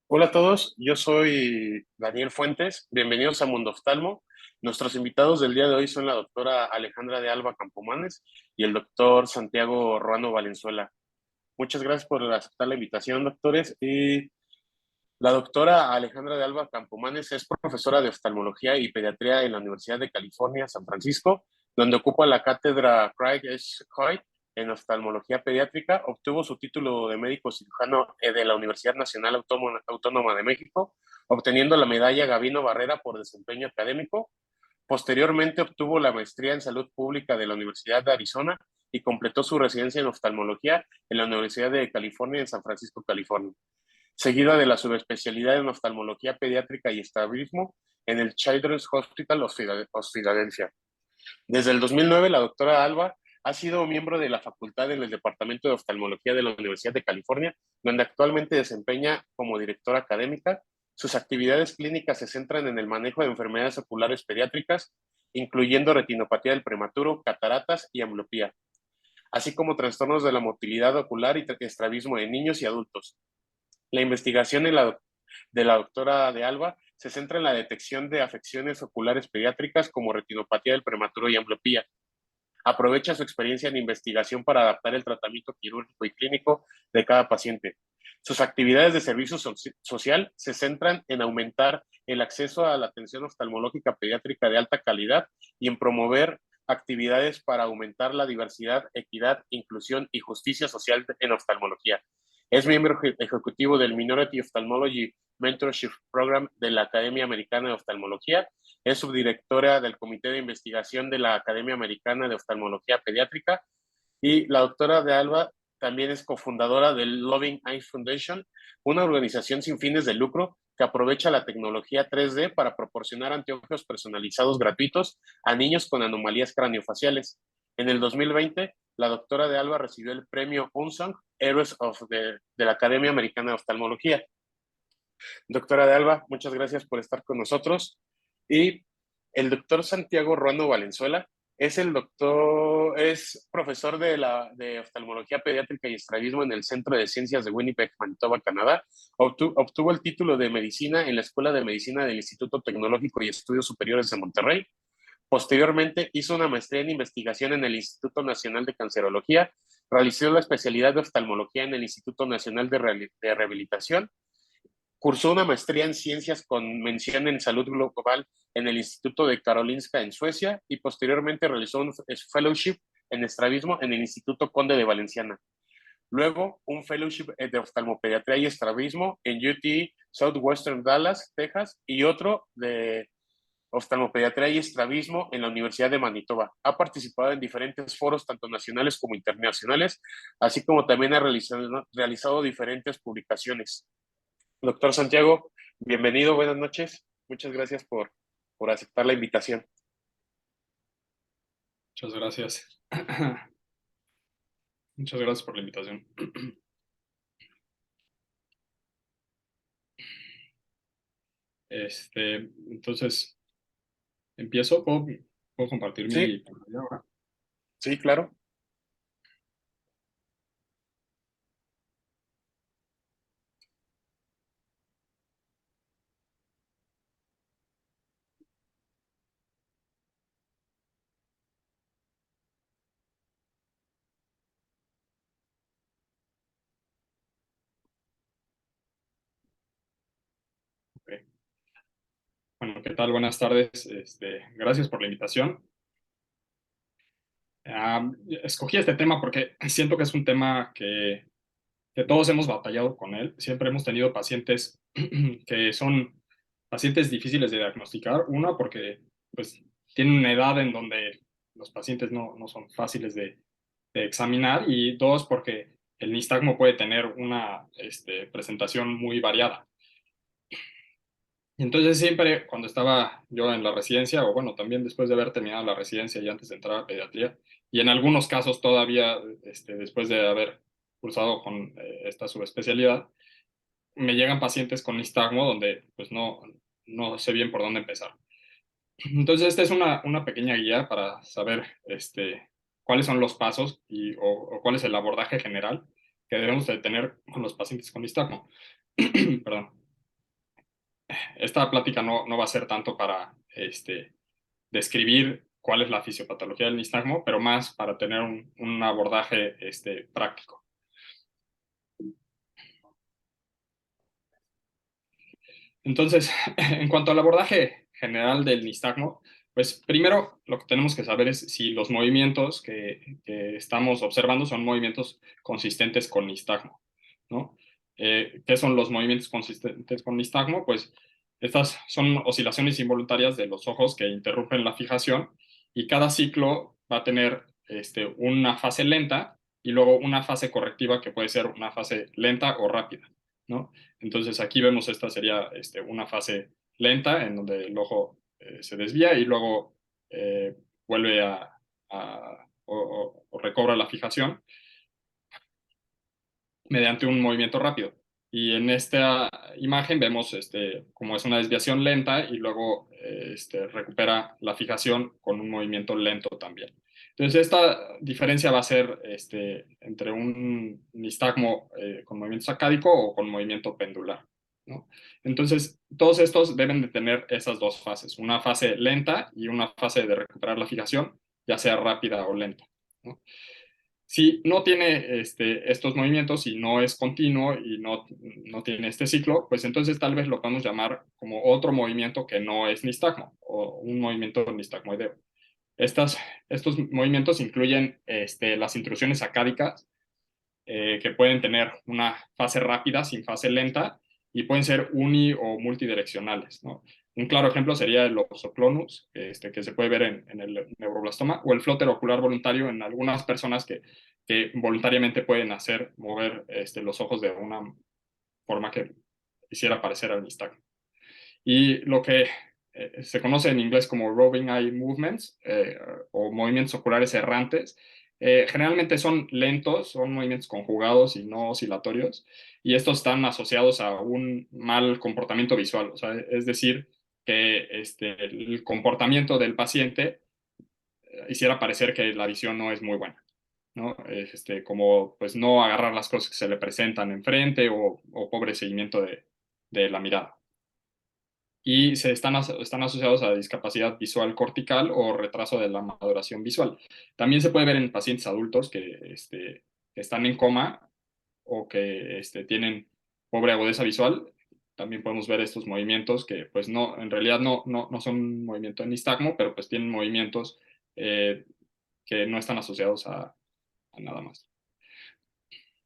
Hola a todos, yo soy Daniel Fuentes, bienvenidos a Mundo Oftalmo. Nuestros invitados del día de hoy son la doctora Alejandra de Alba Campomanes y el doctor Santiago Ruano Valenzuela. Muchas gracias por aceptar la invitación, doctores. Y la doctora Alejandra de Alba Campomanes es profesora de oftalmología y pediatría en la Universidad de California, San Francisco, donde ocupa la cátedra Craig H. Hoyt en oftalmología pediátrica. Obtuvo su título de médico cirujano de la Universidad Nacional Autónoma de México, obteniendo la medalla Gavino Barrera por desempeño académico. Posteriormente obtuvo la maestría en salud pública de la Universidad de Arizona y completó su residencia en oftalmología en la Universidad de California en San Francisco, California, seguida de la subespecialidad en oftalmología pediátrica y estrabismo en el Children's Hospital of Philadelphia. Desde el 2009, la doctora Alba ha sido miembro de la facultad en el Departamento de Oftalmología de la Universidad de California, donde actualmente desempeña como directora académica. Sus actividades clínicas se centran en el manejo de enfermedades oculares pediátricas, incluyendo retinopatía del prematuro, cataratas y ambliopía, así como trastornos de la motilidad ocular y estrabismo de niños y adultos. La investigación de la doctora de Alba se centra en la detección de afecciones oculares pediátricas como retinopatía del prematuro y ambliopía. Aprovecha su experiencia en investigación para adaptar el tratamiento quirúrgico y clínico de cada paciente. Sus actividades de servicio social se centran en aumentar el acceso a la atención oftalmológica pediátrica de alta calidad y en promover actividades para aumentar la diversidad, equidad, inclusión y justicia social en oftalmología. Es miembro ejecutivo del Minority Ophthalmology Mentorship Program de la Academia Americana de Oftalmología. Es subdirectora del Comité de Investigación de la Academia Americana de Oftalmología Pediátrica. Y la doctora de Alba también es cofundadora del Loving Eyes Foundation, una organización sin fines de lucro que aprovecha la tecnología 3D para proporcionar anteojos personalizados gratuitos a niños con anomalías craniofaciales. En el 2020, la doctora de Alba recibió el premio Unsung Heroes de la Academia Americana de Oftalmología. Doctora de Alba, muchas gracias por estar con nosotros. Y el doctor Santiago Ruano Valenzuela es profesor de oftalmología pediátrica y estrabismo en el Centro de Ciencias de Winnipeg, Manitoba, Canadá. Obtuvo el título de medicina en la Escuela de Medicina del Instituto Tecnológico y Estudios Superiores de Monterrey. Posteriormente hizo una maestría en investigación en el Instituto Nacional de Cancerología, realizó la especialidad de oftalmología en el Instituto Nacional de Rehabilitación. Cursó una maestría en ciencias con mención en salud global en el Instituto de Karolinska en Suecia y posteriormente realizó un fellowship en estrabismo en el Instituto Conde de Valenciana. Luego, un fellowship de oftalmopediatría y estrabismo en UT Southwestern Dallas, Texas, y otro de oftalmopediatría y estrabismo en la Universidad de Manitoba. Ha participado en diferentes foros, tanto nacionales como internacionales, así como también ha realizado diferentes publicaciones. Doctor Santiago, bienvenido, buenas noches. Muchas gracias por aceptar la invitación. Muchas gracias. Muchas gracias por la invitación. Entonces, empiezo. ¿Puedo compartir Sí, mi pantalla ahora? sí, claro. Ok. Bueno, ¿qué tal? Buenas tardes. Gracias por la invitación. Escogí este tema porque siento que es un tema que todos hemos batallado con él. Siempre hemos tenido pacientes que son pacientes difíciles de diagnosticar. Una, porque pues tienen una edad en donde los pacientes no son fáciles de examinar. Y dos, porque el nistagmo puede tener una presentación muy variada. Y entonces siempre cuando estaba yo en la residencia, o bueno, también después de haber terminado la residencia y antes de entrar a pediatría, y en algunos casos todavía después de haber cursado con esta subespecialidad, me llegan pacientes con nistagmo donde pues no sé bien por dónde empezar. Entonces esta es una pequeña guía para saber cuáles son los pasos o cuál es el abordaje general que debemos de tener con los pacientes con nistagmo. Perdón. esta plática no va a ser tanto para describir cuál es la fisiopatología del nistagmo, pero más para tener un abordaje práctico. Entonces, en cuanto al abordaje general del nistagmo, pues primero lo que tenemos que saber es si los movimientos que estamos observando son movimientos consistentes con nistagmo, ¿no? ¿Qué son los movimientos consistentes con nistagmo? Pues estas son oscilaciones involuntarias de los ojos que interrumpen la fijación y cada ciclo va a tener una fase lenta y luego una fase correctiva que puede ser una fase lenta o rápida, ¿no? Entonces aquí vemos esta sería una fase lenta en donde el ojo se desvía y luego vuelve o recobra la fijación mediante un movimiento rápido. Y en esta imagen vemos como es una desviación lenta y luego recupera la fijación con un movimiento lento también. Entonces esta diferencia va a ser entre un nistagmo con movimiento sacádico o con movimiento pendular, ¿no? Entonces todos estos deben de tener esas dos fases, una fase lenta y una fase de recuperar la fijación, ya sea rápida o lenta, ¿no? Si no tiene estos movimientos y no es continuo y no tiene este ciclo, pues entonces tal vez lo podemos llamar como otro movimiento que no es nistagmo o un movimiento nistagmoideo. Estos movimientos incluyen las intrusiones sacádicas, que pueden tener una fase rápida sin fase lenta y pueden ser uni o multidireccionales, ¿no? Un claro ejemplo sería el oxoclonus, que se puede ver en el neuroblastoma, o el flóter ocular voluntario en algunas personas que voluntariamente pueden hacer mover los ojos de una forma que hiciera parecer al nistagmo. Y lo que se conoce en inglés como roving eye movements o movimientos oculares errantes, generalmente son lentos, son movimientos conjugados y no oscilatorios, y estos están asociados a un mal comportamiento visual, o sea, es decir, que el comportamiento del paciente hiciera parecer que la visión no es muy buena, ¿no? Como pues no agarrar las cosas que se le presentan enfrente o pobre seguimiento de la mirada y están asociados a discapacidad visual cortical o retraso de la maduración visual. También se puede ver en pacientes adultos que están en coma o que tienen pobre agudeza visual. También podemos ver estos movimientos que pues no, en realidad no son un movimiento de nistagmo, pero pues tienen movimientos eh, que no están asociados a nada más.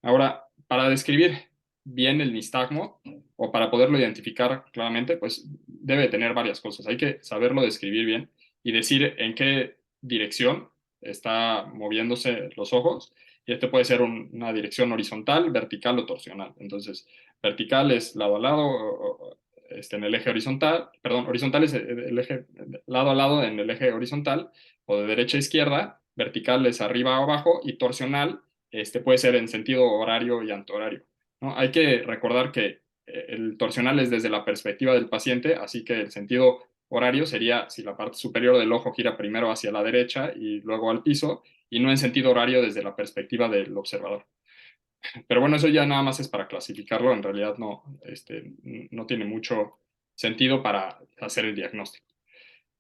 Ahora, para describir bien el nistagmo o para poderlo identificar claramente, pues debe tener varias cosas. Hay que saberlo describir bien y decir en qué dirección está moviéndose los ojos. Y este puede ser una dirección horizontal, vertical o torsional. Entonces, vertical es lado a lado, en el eje horizontal, perdón, horizontal es el eje lado a lado en el eje horizontal o de derecha a izquierda, vertical es arriba o abajo y torsional puede ser en sentido horario y antihorario, ¿no? Hay que recordar que el torsional es desde la perspectiva del paciente, así que el sentido horario sería si la parte superior del ojo gira primero hacia la derecha y luego al piso, y no en sentido horario desde la perspectiva del observador. Pero bueno, eso ya nada más es para clasificarlo, en realidad no tiene mucho sentido para hacer el diagnóstico.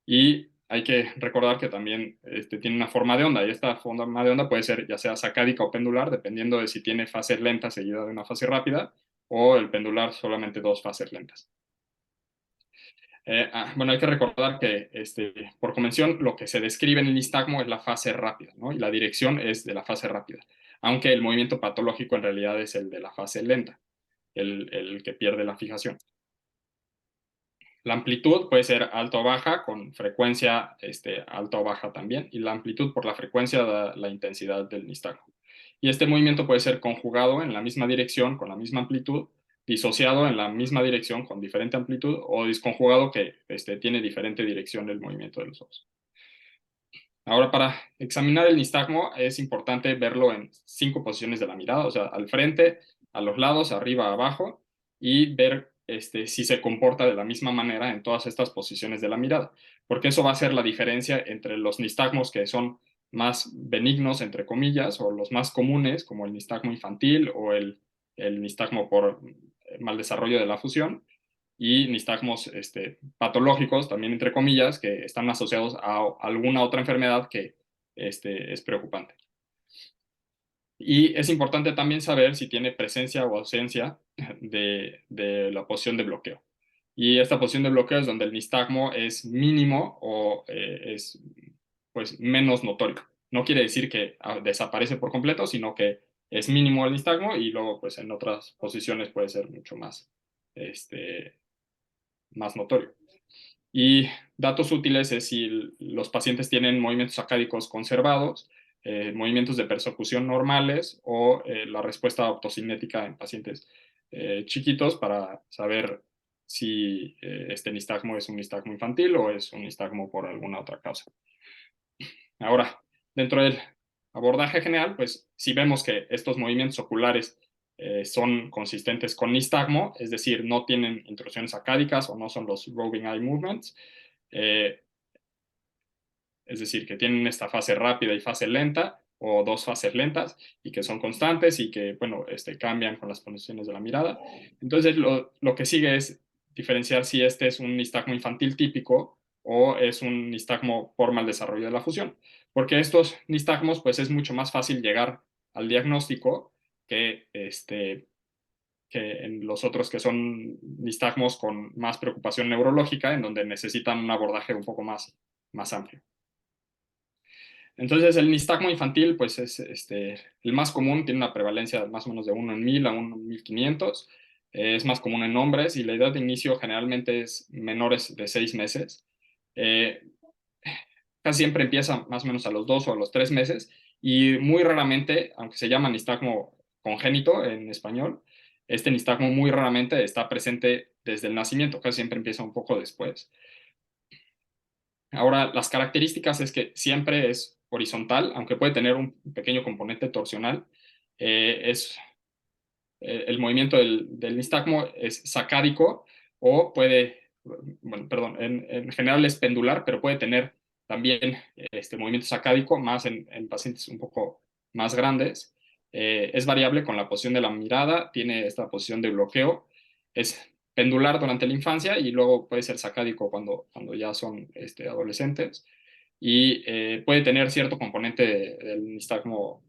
Y hay que recordar que también tiene una forma de onda, y esta forma de onda puede ser ya sea sacádica o pendular, dependiendo de si tiene fase lenta seguida de una fase rápida, o el pendular solamente dos fases lentas. Bueno, hay que recordar que por convención lo que se describe en el nistagmo es la fase rápida, ¿no? Y la dirección es de la fase rápida, aunque el movimiento patológico en realidad es el de la fase lenta, el que pierde la fijación. La amplitud puede ser alta o baja, con frecuencia alta o baja también, y la amplitud por la frecuencia da la intensidad del nistagmo. Y este movimiento puede ser conjugado en la misma dirección con la misma amplitud, disociado en la misma dirección con diferente amplitud, o disconjugado que tiene diferente dirección del movimiento de los ojos. Ahora, para examinar el nistagmo es importante verlo en 5 posiciones de la mirada, o sea, al frente, a los lados, arriba, abajo, y ver si se comporta de la misma manera en todas estas posiciones de la mirada, porque eso va a ser la diferencia entre los nistagmos que son más benignos, entre comillas, o los más comunes, como el nistagmo infantil o el nistagmo por mal desarrollo de la fusión, y nistagmos patológicos, también entre comillas, que están asociados a alguna otra enfermedad que es preocupante. Y es importante también saber si tiene presencia o ausencia de la posición de bloqueo. Y esta posición de bloqueo es donde el nistagmo es mínimo o es pues, menos notorio. No quiere decir que desaparece por completo, sino que es mínimo el nistagmo y luego pues, en otras posiciones puede ser mucho más notorio. Y datos útiles es si los pacientes tienen movimientos sacádicos conservados, movimientos de persecución normales o la respuesta optocinética en pacientes chiquitos para saber si este nistagmo es un nistagmo infantil o es un nistagmo por alguna otra causa. Ahora, dentro del abordaje general, pues si vemos que estos movimientos oculares son consistentes con nistagmo, es decir, no tienen intrusiones sacádicas o no son los roving eye movements, eh, es decir, que tienen esta fase rápida y fase lenta o dos fases lentas y que son constantes y que, bueno, cambian con las posiciones de la mirada. Entonces, lo que sigue es diferenciar si este es un nistagmo infantil típico o es un nistagmo por mal desarrollo de la fusión. Porque estos nistagmos, pues es mucho más fácil llegar al diagnóstico que en los otros que son nistagmos con más preocupación neurológica, en donde necesitan un abordaje un poco más amplio. Entonces, el nistagmo infantil, pues es el más común, tiene una prevalencia más o menos de 1 en 1000 a 1 en 1500. Es más común en hombres y la edad de inicio generalmente es menores de 6 meses. Eh, Casi siempre empieza más o menos a los 2 o a los 3 meses y muy raramente, aunque se llama nistagmo congénito en español, este nistagmo muy raramente está presente desde el nacimiento, casi siempre empieza un poco después. Ahora, las características es que siempre es horizontal, aunque puede tener un pequeño componente torsional. El movimiento del nistagmo es sacádico o puede, bueno, perdón, en general es pendular, pero puede tener también este movimiento sacádico más en pacientes un poco más grandes. Es variable con la posición de la mirada, tiene esta posición de bloqueo, es pendular durante la infancia y luego puede ser sacádico cuando ya son adolescentes y puede tener cierto componente del nistagmo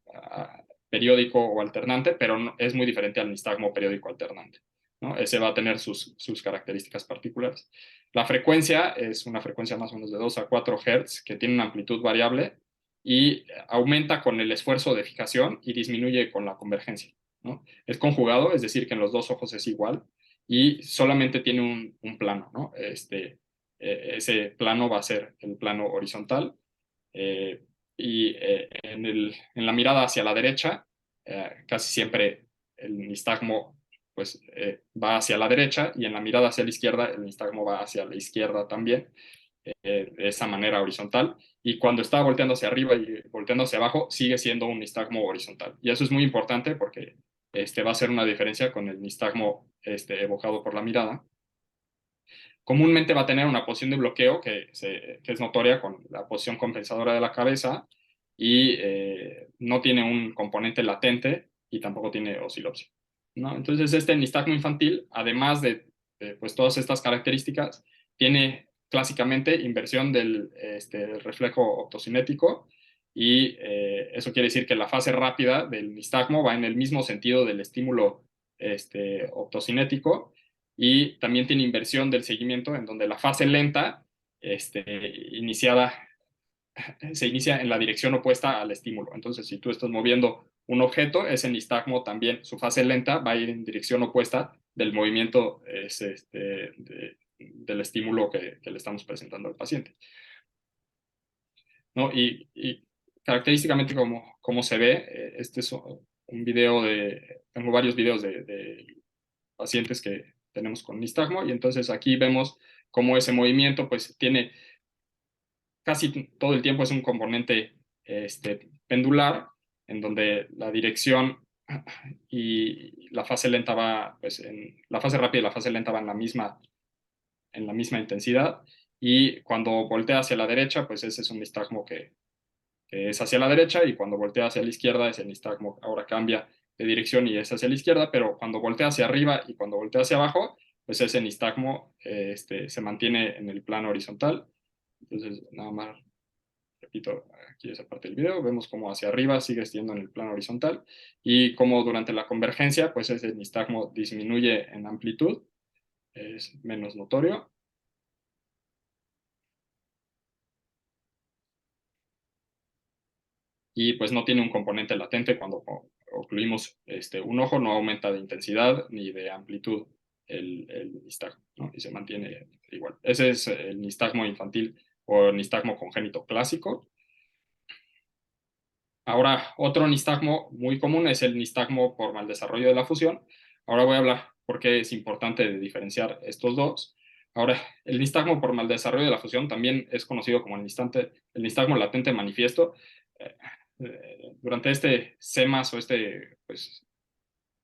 periódico o alternante, pero es muy diferente al nistagmo periódico alternante, ¿no? Ese va a tener sus características particulares. La frecuencia es una frecuencia más o menos de 2 a 4 Hz que tiene una amplitud variable y aumenta con el esfuerzo de fijación y disminuye con la convergencia, ¿no? Es conjugado, es decir, que en los dos ojos es igual y solamente tiene un plano, ¿no? Ese plano va a ser el plano horizontal y en la mirada hacia la derecha, casi siempre el nistagmo pues, va hacia la derecha y en la mirada hacia la izquierda el nistagmo va hacia la izquierda también, de esa manera horizontal. Y cuando está volteando hacia arriba y volteando hacia abajo, sigue siendo un nistagmo horizontal. Y eso es muy importante porque va a ser una diferencia con el nistagmo evocado por la mirada. Comúnmente va a tener una posición de bloqueo que es notoria con la posición compensadora de la cabeza y no tiene un componente latente y tampoco tiene oscilopsia, ¿no? Entonces, este nistagmo infantil, además de pues, todas estas características, tiene clásicamente inversión del reflejo optocinético y eso quiere decir que la fase rápida del nistagmo va en el mismo sentido del estímulo optocinético y también tiene inversión del seguimiento en donde la fase lenta iniciada se inicia en la dirección opuesta al estímulo. Entonces, si tú estás moviendo un objeto, ese nistagmo también, su fase lenta va a ir en dirección opuesta del movimiento del estímulo que le estamos presentando al paciente, ¿no? Y característicamente como se ve, este es un video tengo varios videos de pacientes que tenemos con nistagmo y entonces aquí vemos cómo ese movimiento pues tiene casi todo el tiempo es un componente pendular en donde la dirección y la fase lenta va pues la fase rápida y la fase lenta van en la misma intensidad y cuando voltea hacia la derecha pues ese es un nistagmo que es hacia la derecha y cuando voltea hacia la izquierda ese nistagmo ahora cambia de dirección y es hacia la izquierda, pero cuando voltea hacia arriba y cuando voltea hacia abajo, pues ese nistagmo se mantiene en el plano horizontal. Entonces, nada más repito aquí esa parte del video, vemos como hacia arriba sigue estando en el plano horizontal y como durante la convergencia, pues ese nistagmo disminuye en amplitud, es menos notorio. Y pues no tiene un componente latente cuando ocluimos un ojo, no aumenta de intensidad ni de amplitud el nistagmo, ¿no? Y se mantiene igual. Ese es el nistagmo infantil o nistagmo congénito clásico. Ahora, otro nistagmo muy común es el nistagmo por mal desarrollo de la fusión. Ahora voy a hablar por qué es importante diferenciar estos dos. Ahora, el nistagmo por mal desarrollo de la fusión también es conocido como el nistagmo latente manifiesto. Eh, Durante este CEMAS o pues,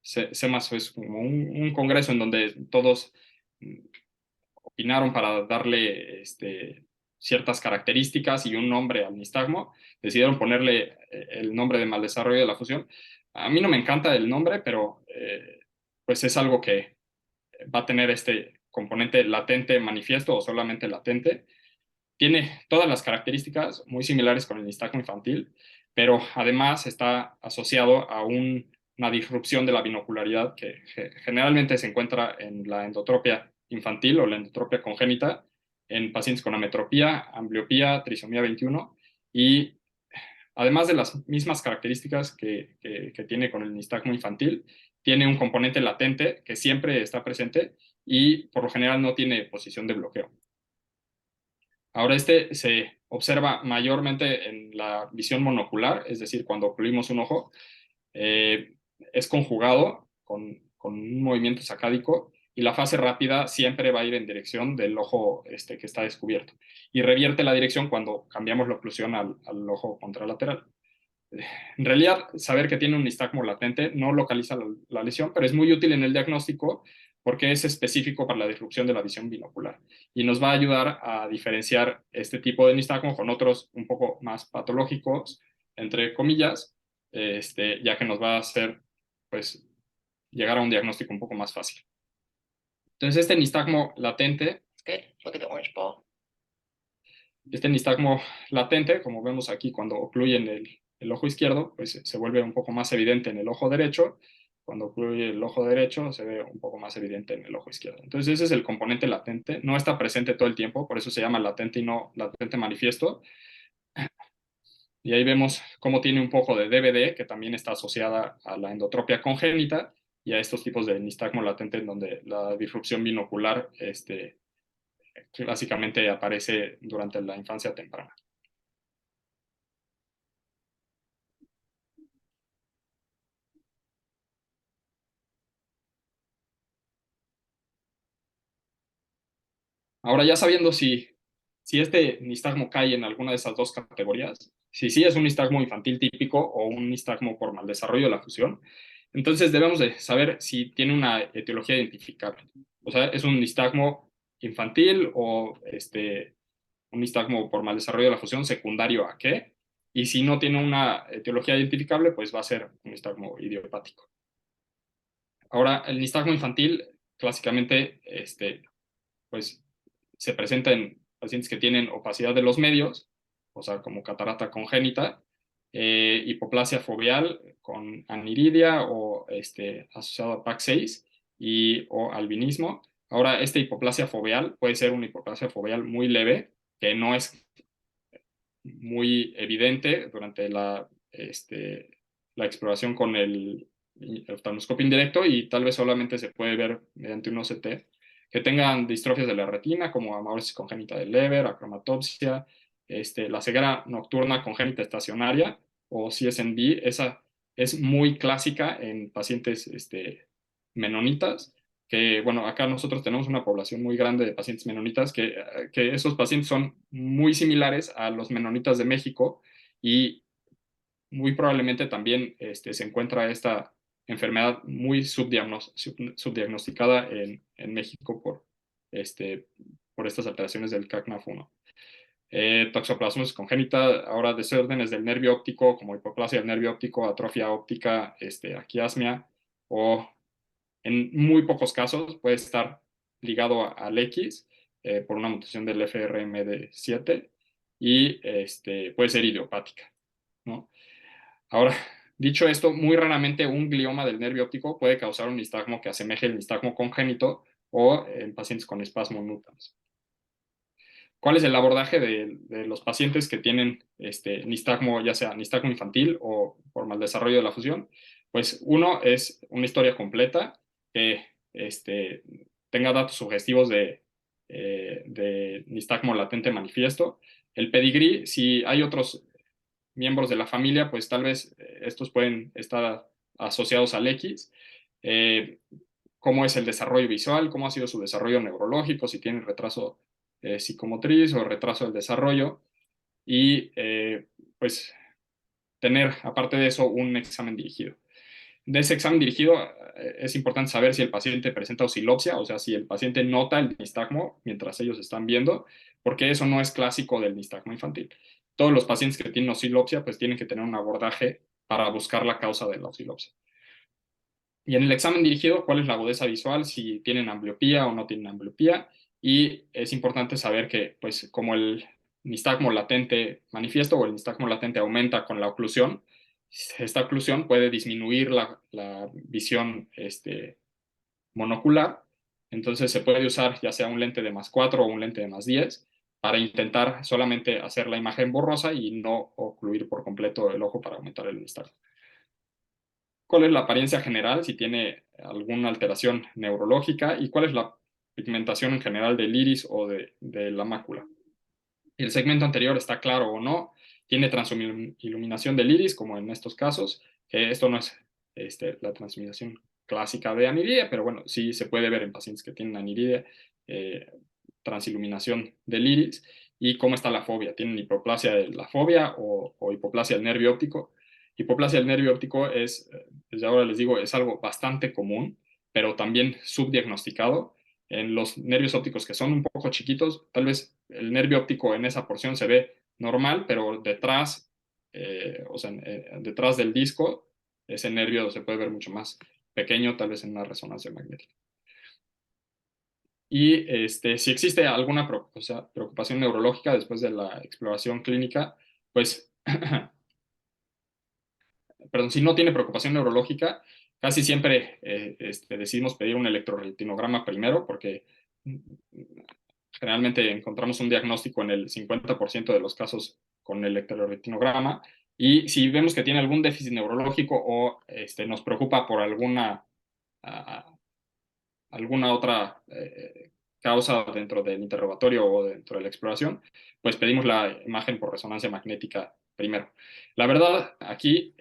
CEMAS es como un congreso en donde todos opinaron para darle ciertas características y un nombre al nistagmo, decidieron ponerle el nombre de mal desarrollo de la fusión. A mí no me encanta el nombre, pero pues es algo que va a tener este componente latente manifiesto o solamente latente. Tiene todas las características muy similares con el nistagmo infantil, pero además está asociado a una disrupción de la binocularidad que generalmente se encuentra en la endotropia infantil o la endotropia congénita en pacientes con ametropía, ambliopía, trisomía 21 y además de las mismas características que tiene con el nistagmo infantil, tiene un componente latente que siempre está presente y por lo general no tiene posición de bloqueo. Ahora se observa mayormente en la visión monocular, es decir, cuando ocluimos un ojo, eh, es conjugado con un movimiento sacádico y la fase rápida siempre va a ir en dirección del ojo que está descubierto y revierte la dirección cuando cambiamos la oclusión al ojo contralateral. En realidad, saber que tiene un nistagmo latente no localiza la lesión, pero es muy útil en el diagnóstico porque es específico para la disrupción de la visión binocular y nos va a ayudar a diferenciar este tipo de nistagmo con otros un poco más patológicos, entre comillas, ya que nos va a hacer pues, llegar a un diagnóstico un poco más fácil. Entonces, este nistagmo latente, como vemos aquí cuando ocluyen el ojo izquierdo, pues se vuelve un poco más evidente en el ojo derecho. Cuando ocluye el ojo derecho, se ve un poco más evidente en el ojo izquierdo. Entonces, ese es el componente latente. No está presente todo el tiempo, por eso se llama latente y no latente manifiesto. Y ahí vemos cómo tiene un poco de DVD, que también está asociada a la endotropia congénita y a estos tipos de nistagmo latente en donde la disrupción binocular clásicamente aparece durante la infancia temprana. Ahora, ya sabiendo si este nistagmo cae en alguna de esas dos categorías, si sí es un nistagmo infantil típico o un nistagmo por mal desarrollo de la fusión, entonces debemos de saber si tiene una etiología identificable. O sea, ¿es un nistagmo infantil o un nistagmo por mal desarrollo de la fusión secundario a qué? Y si no tiene una etiología identificable, pues va a ser un nistagmo idiopático. Ahora, el nistagmo infantil, clásicamente, pues se presenta en pacientes que tienen opacidad de los medios, o sea, como catarata congénita, hipoplasia foveal con aniridia o asociado a PAC6 o albinismo. Ahora, esta hipoplasia foveal puede ser una hipoplasia foveal muy leve, que no es muy evidente durante la exploración con el oftalmoscopio indirecto y tal vez solamente se puede ver mediante un OCT, que tengan distrofias de la retina como amaurosis congénita del Leber, acromatopsia, la ceguera nocturna congénita estacionaria o CSNB, esa es muy clásica en pacientes menonitas, que bueno, acá nosotros tenemos una población muy grande de pacientes menonitas, que esos pacientes son muy similares a los menonitas de México y muy probablemente también se encuentra esta enfermedad muy subdiagnosticada en México por estas alteraciones del CACNAF1. Toxoplasmosis congénita, ahora desórdenes del nervio óptico como hipoplasia del nervio óptico, atrofia óptica, aquiasmia o en muy pocos casos puede estar al X por una mutación del FRMD7 y puede ser idiopática, ¿no? Ahora, dicho esto, muy raramente un glioma del nervio óptico puede causar un nistagmo que asemeje el nistagmo congénito o en pacientes con espasmo nutans. ¿Cuál es el abordaje de los pacientes que tienen nistagmo, ya sea nistagmo infantil o por mal desarrollo de la fusión? Pues uno es una historia completa que tenga datos sugestivos de nistagmo latente manifiesto. El pedigrí, si hay otros miembros de la familia, pues tal vez estos pueden estar asociados al X. Eh, cómo es el desarrollo visual, cómo ha sido su desarrollo neurológico, si tienen retraso psicomotriz o retraso del desarrollo, y pues tener, aparte de eso, un examen dirigido. De ese examen dirigido es importante saber si el paciente presenta oscilopsia, o sea, si el paciente nota el nistagmo mientras ellos están viendo, porque eso no es clásico del nistagmo infantil. Todos los pacientes que tienen oscilopsia pues tienen que tener un abordaje para buscar la causa de la oscilopsia. Y en el examen dirigido, ¿cuál es la agudeza visual? Si tienen ambliopía o no tienen ambliopía. Y es importante saber que, pues, como el nistagmo latente manifiesto o el nistagmo latente aumenta con la oclusión, esta oclusión puede disminuir la visión monocular. Entonces se puede usar ya sea un lente de +4 o un lente de +10 para intentar solamente hacer la imagen borrosa y no ocluir por completo el ojo para aumentar el nistagmo. ¿Cuál es la apariencia general? Si tiene alguna alteración neurológica y cuál es la pigmentación en general del iris o de la mácula. El segmento anterior está claro o no, tiene transiluminación del iris, como en estos casos, que esto no es la transiluminación clásica de aniridia, pero bueno, sí se puede ver en pacientes que tienen aniridia, transiluminación del iris, y cómo está la fobia. ¿Tienen hipoplasia de la fobia o hipoplasia del nervio óptico? Hipoplasia del nervio óptico es, desde ahora les digo, es algo bastante común, pero también subdiagnosticado. En los nervios ópticos que son un poco chiquitos, tal vez el nervio óptico en esa porción se ve normal, pero detrás, detrás del disco, ese nervio se puede ver mucho más pequeño, tal vez en una resonancia magnética. Y si existe alguna preocupación neurológica después de la exploración clínica, pues, perdón, si no tiene preocupación neurológica, casi siempre decidimos pedir un electroretinograma primero, porque generalmente encontramos un diagnóstico en el 50% de los casos con el electroretinograma. Y si vemos que tiene algún déficit neurológico o nos preocupa por alguna otra causa dentro del interrogatorio o dentro de la exploración, pues pedimos la imagen por resonancia magnética primero. La verdad, aquí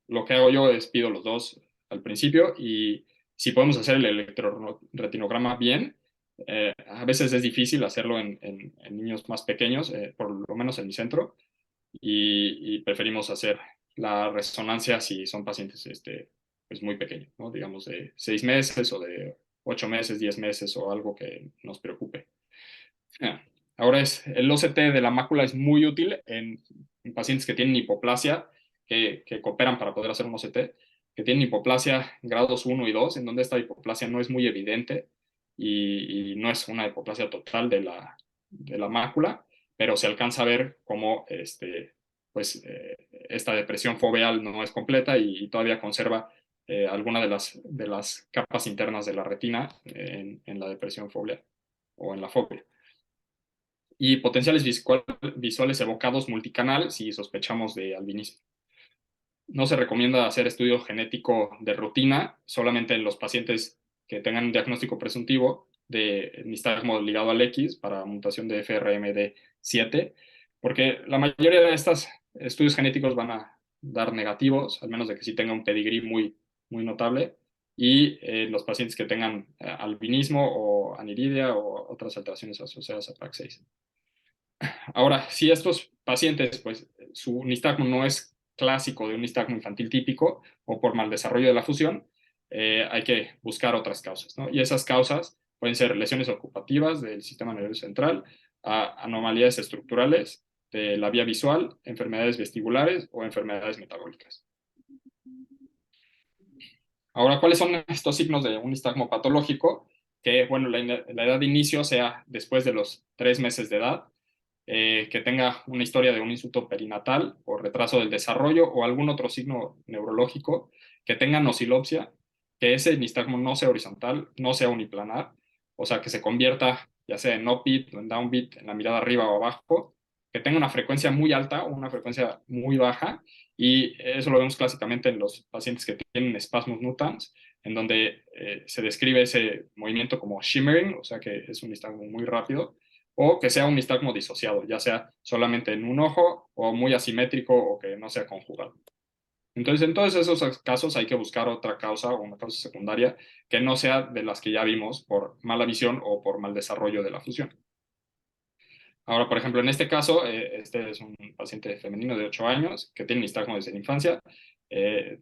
lo que hago yo es pido los dos al principio y si podemos hacer el electroretinograma bien, a veces es difícil hacerlo en niños más pequeños, por lo menos en mi centro, y preferimos hacer la resonancia si son pacientes pues muy pequeños, ¿no? Digamos de 6 meses o de 8 meses, 10 meses o algo que nos preocupe. Ahora el OCT de la mácula es muy útil en pacientes que tienen hipoplasia, que cooperan para poder hacer un OCT, que tienen hipoplasia grados 1 y 2, en donde esta hipoplasia no es muy evidente y no es una hipoplasia total de la mácula, pero se alcanza a ver cómo esta depresión foveal no es completa y todavía conserva alguna de las capas internas de la retina en la depresión foveal o en la fobia. Y potenciales visuales evocados multicanal si sospechamos de albinismo. No se recomienda hacer estudio genético de rutina solamente en los pacientes que tengan un diagnóstico presuntivo de nistagmo ligado al X para mutación de FRMD7, porque la mayoría de estos estudios genéticos van a dar negativos, al menos de que sí tenga un pedigrí muy, muy notable, y los pacientes que tengan albinismo o aniridia o otras alteraciones asociadas a PAX6. Ahora, si estos pacientes, pues su nistagmo no es clásico de un nistagmo infantil típico o por mal desarrollo de la fusión, hay que buscar otras causas, ¿no? Y esas causas pueden ser lesiones ocupativas del sistema nervioso central, anomalías estructurales de la vía visual, enfermedades vestibulares o enfermedades metabólicas. Ahora, ¿cuáles son estos signos de un nistagmo patológico? que, bueno, la edad de inicio sea después de los 3 meses de edad, que tenga una historia de un insulto perinatal o retraso del desarrollo o algún otro signo neurológico, que tenga nocilopsia, que ese nistagmo no sea horizontal, no sea uniplanar, o sea, que se convierta ya sea en upbeat o en downbeat, en la mirada arriba o abajo, que tenga una frecuencia muy alta o una frecuencia muy baja, y eso lo vemos clásicamente en los pacientes que tienen espasmos nutans, en donde se describe ese movimiento como shimmering, o sea que es un nistagmo muy rápido, o que sea un nistagmo disociado, ya sea solamente en un ojo o muy asimétrico o que no sea conjugado. Entonces, en todos esos casos hay que buscar otra causa o una causa secundaria que no sea de las que ya vimos por mala visión o por mal desarrollo de la fusión. Ahora, por ejemplo, en este caso, este es un paciente femenino de 8 años que tiene nistagmo desde la infancia. Eh,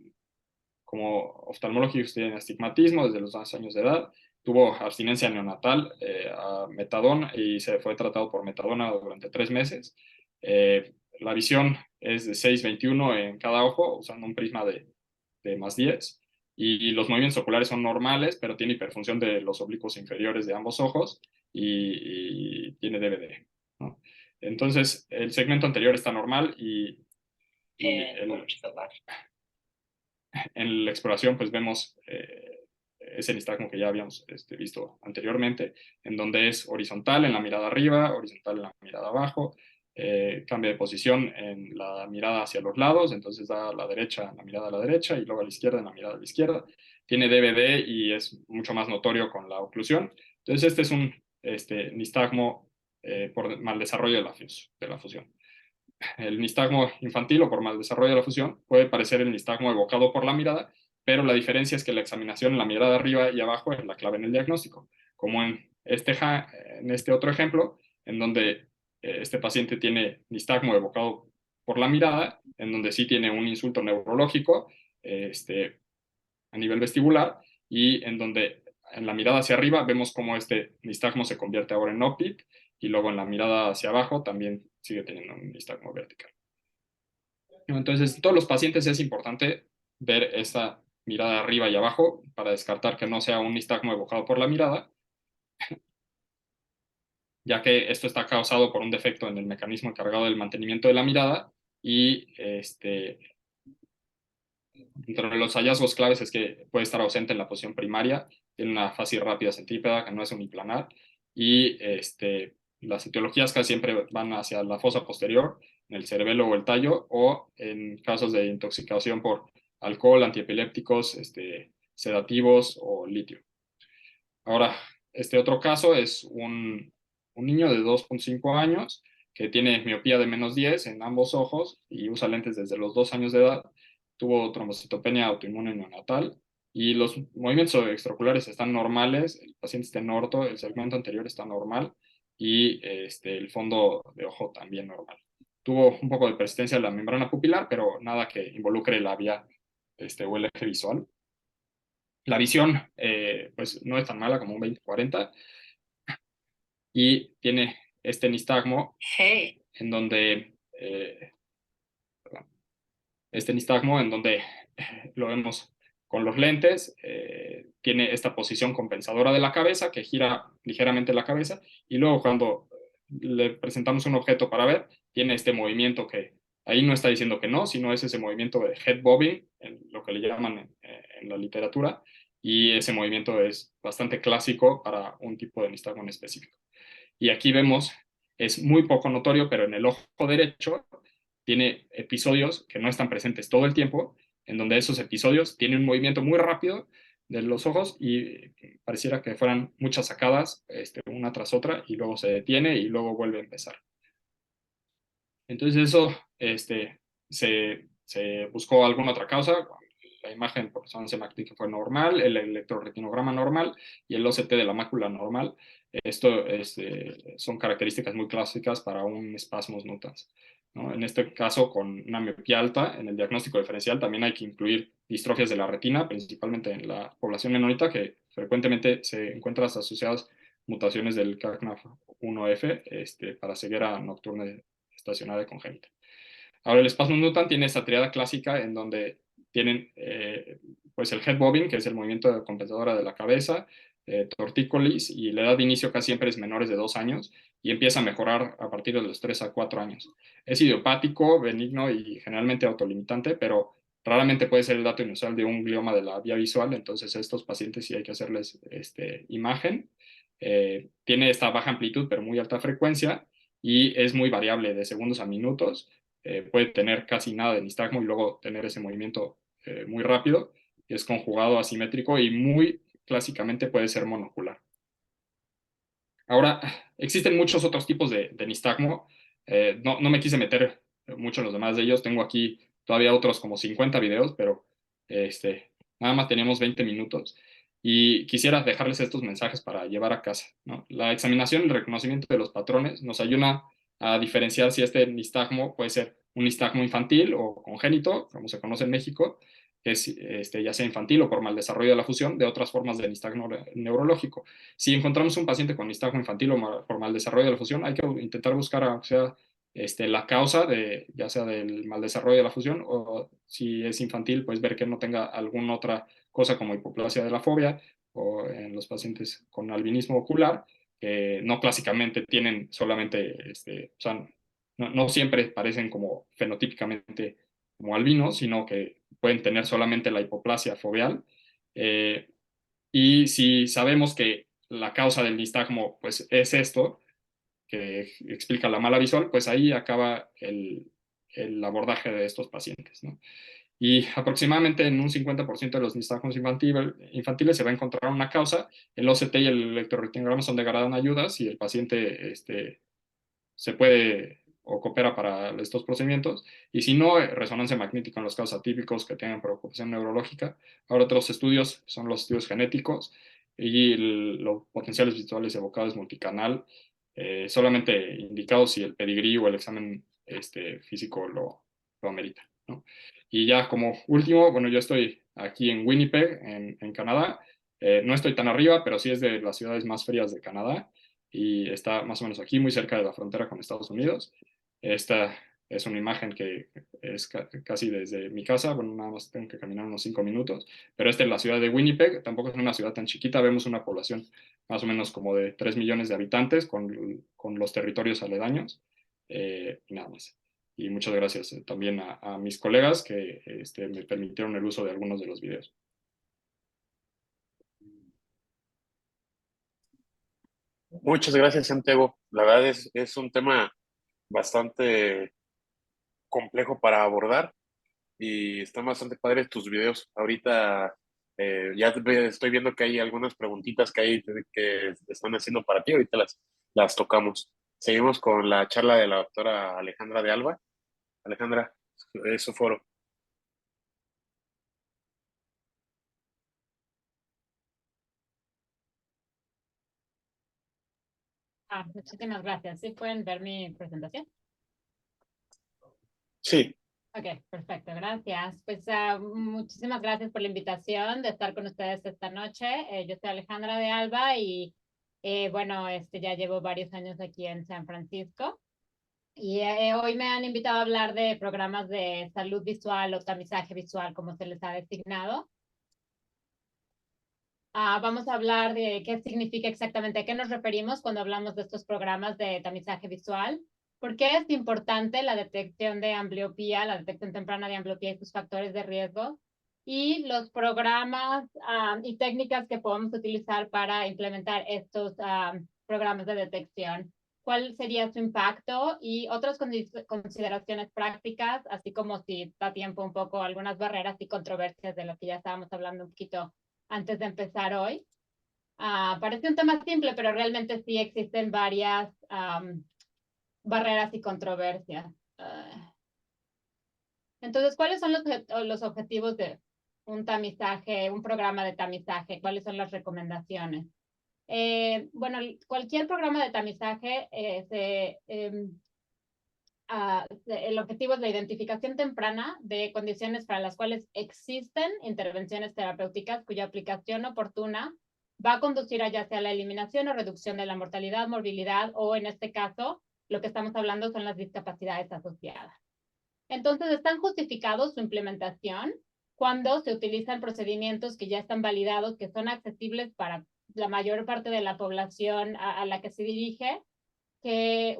Como oftalmológicos tienen astigmatismo desde los 2 años de edad, tuvo abstinencia neonatal a metadón y se fue tratado por metadona durante 3 meses. La visión es de 6:21 en cada ojo, usando un prisma de +10. Y los movimientos oculares son normales, pero tiene hiperfunción de los oblicuos inferiores de ambos ojos y tiene DVD, ¿no? Entonces, el segmento anterior está normal en la exploración pues vemos ese nistagmo que ya habíamos visto anteriormente, en donde es horizontal en la mirada arriba, horizontal en la mirada abajo, cambia de posición en la mirada hacia los lados, entonces da a la derecha en la mirada a la derecha y luego a la izquierda en la mirada a la izquierda. Tiene DVD y es mucho más notorio con la oclusión. Entonces este es un nistagmo por mal desarrollo de la fusión. El nistagmo infantil o por mal desarrollo de la fusión puede parecer el nistagmo evocado por la mirada, pero la diferencia es que la examinación en la mirada arriba y abajo es la clave en el diagnóstico, como en este otro ejemplo, en donde este paciente tiene nistagmo evocado por la mirada, en donde sí tiene un insulto neurológico a nivel vestibular, y en donde en la mirada hacia arriba vemos cómo este nistagmo se convierte ahora en OPIC, y luego en la mirada hacia abajo también sigue teniendo un nistagmo vertical. Entonces, en todos los pacientes es importante ver esta mirada arriba y abajo para descartar que no sea un nistagmo evocado por la mirada, ya que esto está causado por un defecto en el mecanismo encargado del mantenimiento de la mirada, y entre los hallazgos claves es que puede estar ausente en la posición primaria, tiene una fase rápida centrípeda que no es uniplanar, y las etiologías casi siempre van hacia la fosa posterior, en el cerebelo o el tallo, o en casos de intoxicación por alcohol, antiepilépticos, sedativos o litio. Ahora, este otro caso es un niño de 2,5 años que tiene miopía de -10 en ambos ojos y usa lentes desde los 2 años de edad. Tuvo trombocitopenia autoinmune neonatal y los movimientos extraoculares están normales. El paciente está en orto, el segmento anterior está normal y el fondo de ojo también normal. Tuvo un poco de persistencia de la membrana pupilar, pero nada que involucre la vía o el eje visual. La visión, pues no es tan mala como un 20/40, y tiene este nistagmo en donde, lo vemos con los lentes, tiene esta posición compensadora de la cabeza que gira ligeramente la cabeza, y luego cuando le presentamos un objeto para ver, tiene este movimiento que ahí no está diciendo que no, sino es ese movimiento de head bobbing, en lo que le llaman en la literatura, y ese movimiento es bastante clásico para un tipo de nistagmo en específico. Y aquí vemos, es muy poco notorio, pero en el ojo derecho tiene episodios que no están presentes todo el tiempo, en donde esos episodios tienen un movimiento muy rápido de los ojos y pareciera que fueran muchas sacadas, una tras otra, y luego se detiene y luego vuelve a empezar. Entonces eso se buscó alguna otra causa. La imagen por resonancia magnética fue normal, el electroretinograma normal y el OCT de la mácula normal. Esto son características muy clásicas para un espasmos nutans, ¿no? En este caso, con una miopía alta, en el diagnóstico diferencial también hay que incluir distrofias de la retina, principalmente en la población menonita, que frecuentemente se encuentran asociadas mutaciones del CACNAF1F para ceguera nocturna estacionaria congénita. Ahora, el espasmo nutan tiene esa triada clásica en donde tienen pues el head bobbing, que es el movimiento compensadora de la cabeza, tortícolis, y la edad de inicio casi siempre es menores de 2 años y empieza a mejorar a partir de los 3 a 4 años. Es idiopático, benigno y generalmente autolimitante, pero raramente puede ser el dato inusual de un glioma de la vía visual. Entonces a estos pacientes sí hay que hacerles imagen. Tiene esta baja amplitud pero muy alta frecuencia y es muy variable de segundos a minutos. Puede tener casi nada de nistagmo y luego tener ese movimiento muy rápido, que es conjugado asimétrico y muy clásicamente puede ser monocular. Ahora, existen muchos otros tipos de nistagmo. No me quise meter mucho en los demás de ellos. Tengo aquí todavía otros como 50 videos, pero nada más tenemos 20 minutos. Y quisiera dejarles estos mensajes para llevar a casa, ¿no? La examinación y el reconocimiento de los patrones nos ayuda a diferenciar si este nistagmo puede ser un nistagmo infantil o congénito, como se conoce en México, que es ya sea infantil o por mal desarrollo de la fusión, de otras formas de nistagmo neurológico. Si encontramos un paciente con nistagmo infantil o por mal desarrollo de la fusión, hay que intentar buscar la causa ya sea del mal desarrollo de la fusión, o si es infantil, pues ver que no tenga alguna otra cosa como hipoplasia de la fobia, o en los pacientes con albinismo ocular, que no clásicamente tienen solamente, o sea, no siempre parecen como fenotípicamente como albinos, sino que pueden tener solamente la hipoplasia foveal. Y si sabemos que la causa del nistagmo pues, es esto, que explica la mala visual, pues ahí acaba el abordaje de estos pacientes, ¿no? Y aproximadamente en un 50% de los nistagmos infantiles se va a encontrar una causa. El OCT y el electroretinograma son de gran ayuda si el paciente se puede o coopera para estos procedimientos, y si no, resonancia magnética en los casos atípicos que tengan preocupación neurológica. Ahora otros estudios son los estudios genéticos y los potenciales visuales evocados multicanal, solamente indicados si el pedigrí o el examen físico lo amerita, ¿no? Y ya como último, bueno, yo estoy aquí en Winnipeg, en Canadá. No estoy tan arriba, pero sí es de las ciudades más frías de Canadá y está más o menos aquí, muy cerca de la frontera con Estados Unidos. Esta es una imagen que es casi desde mi casa, bueno, nada más tengo que caminar unos 5 minutos, pero esta es la ciudad de Winnipeg. Tampoco es una ciudad tan chiquita, vemos una población más o menos como de 3 millones de habitantes con los territorios aledaños, y nada más. Y muchas gracias también a mis colegas que me permitieron el uso de algunos de los videos. Muchas gracias, Santiago. La verdad es un tema bastante complejo para abordar y están bastante padres tus videos. Ahorita estoy viendo que hay algunas preguntitas que están haciendo para ti. Ahorita las tocamos. Seguimos con la charla de la doctora Alejandra de Alba. Alejandra, es su foro. Muchísimas gracias. ¿Sí pueden ver mi presentación? Sí, Ok, perfecto, gracias. Pues muchísimas gracias por la invitación de estar con ustedes esta noche. Yo soy Alejandra de Alba y bueno, ya llevo varios años aquí en San Francisco y hoy me han invitado a hablar de programas de salud visual o tamizaje visual, como se les ha designado. Vamos a hablar de qué significa exactamente, a qué nos referimos cuando hablamos de estos programas de tamizaje visual, por qué es importante la detección de ambliopía, la detección temprana de ambliopía y sus factores de riesgo, y los programas y técnicas que podemos utilizar para implementar estos programas de detección. ¿Cuál sería su impacto? Y otras consideraciones prácticas, así como si da tiempo un poco algunas barreras y controversias de lo que ya estábamos hablando un poquito antes de empezar hoy. Parece un tema simple, pero realmente sí existen varias barreras y controversias. Entonces, ¿cuáles son los objetivos de un tamizaje, un programa de tamizaje? ¿Cuáles son las recomendaciones? Bueno, cualquier programa de tamizaje el objetivo es la identificación temprana de condiciones para las cuales existen intervenciones terapéuticas cuya aplicación oportuna va a conducir a ya sea la eliminación o reducción de la mortalidad, morbilidad o en este caso lo que estamos hablando son las discapacidades asociadas. Entonces están justificados su implementación cuando se utilizan procedimientos que ya están validados, que son accesibles para la mayor parte de la población a la que se dirige, que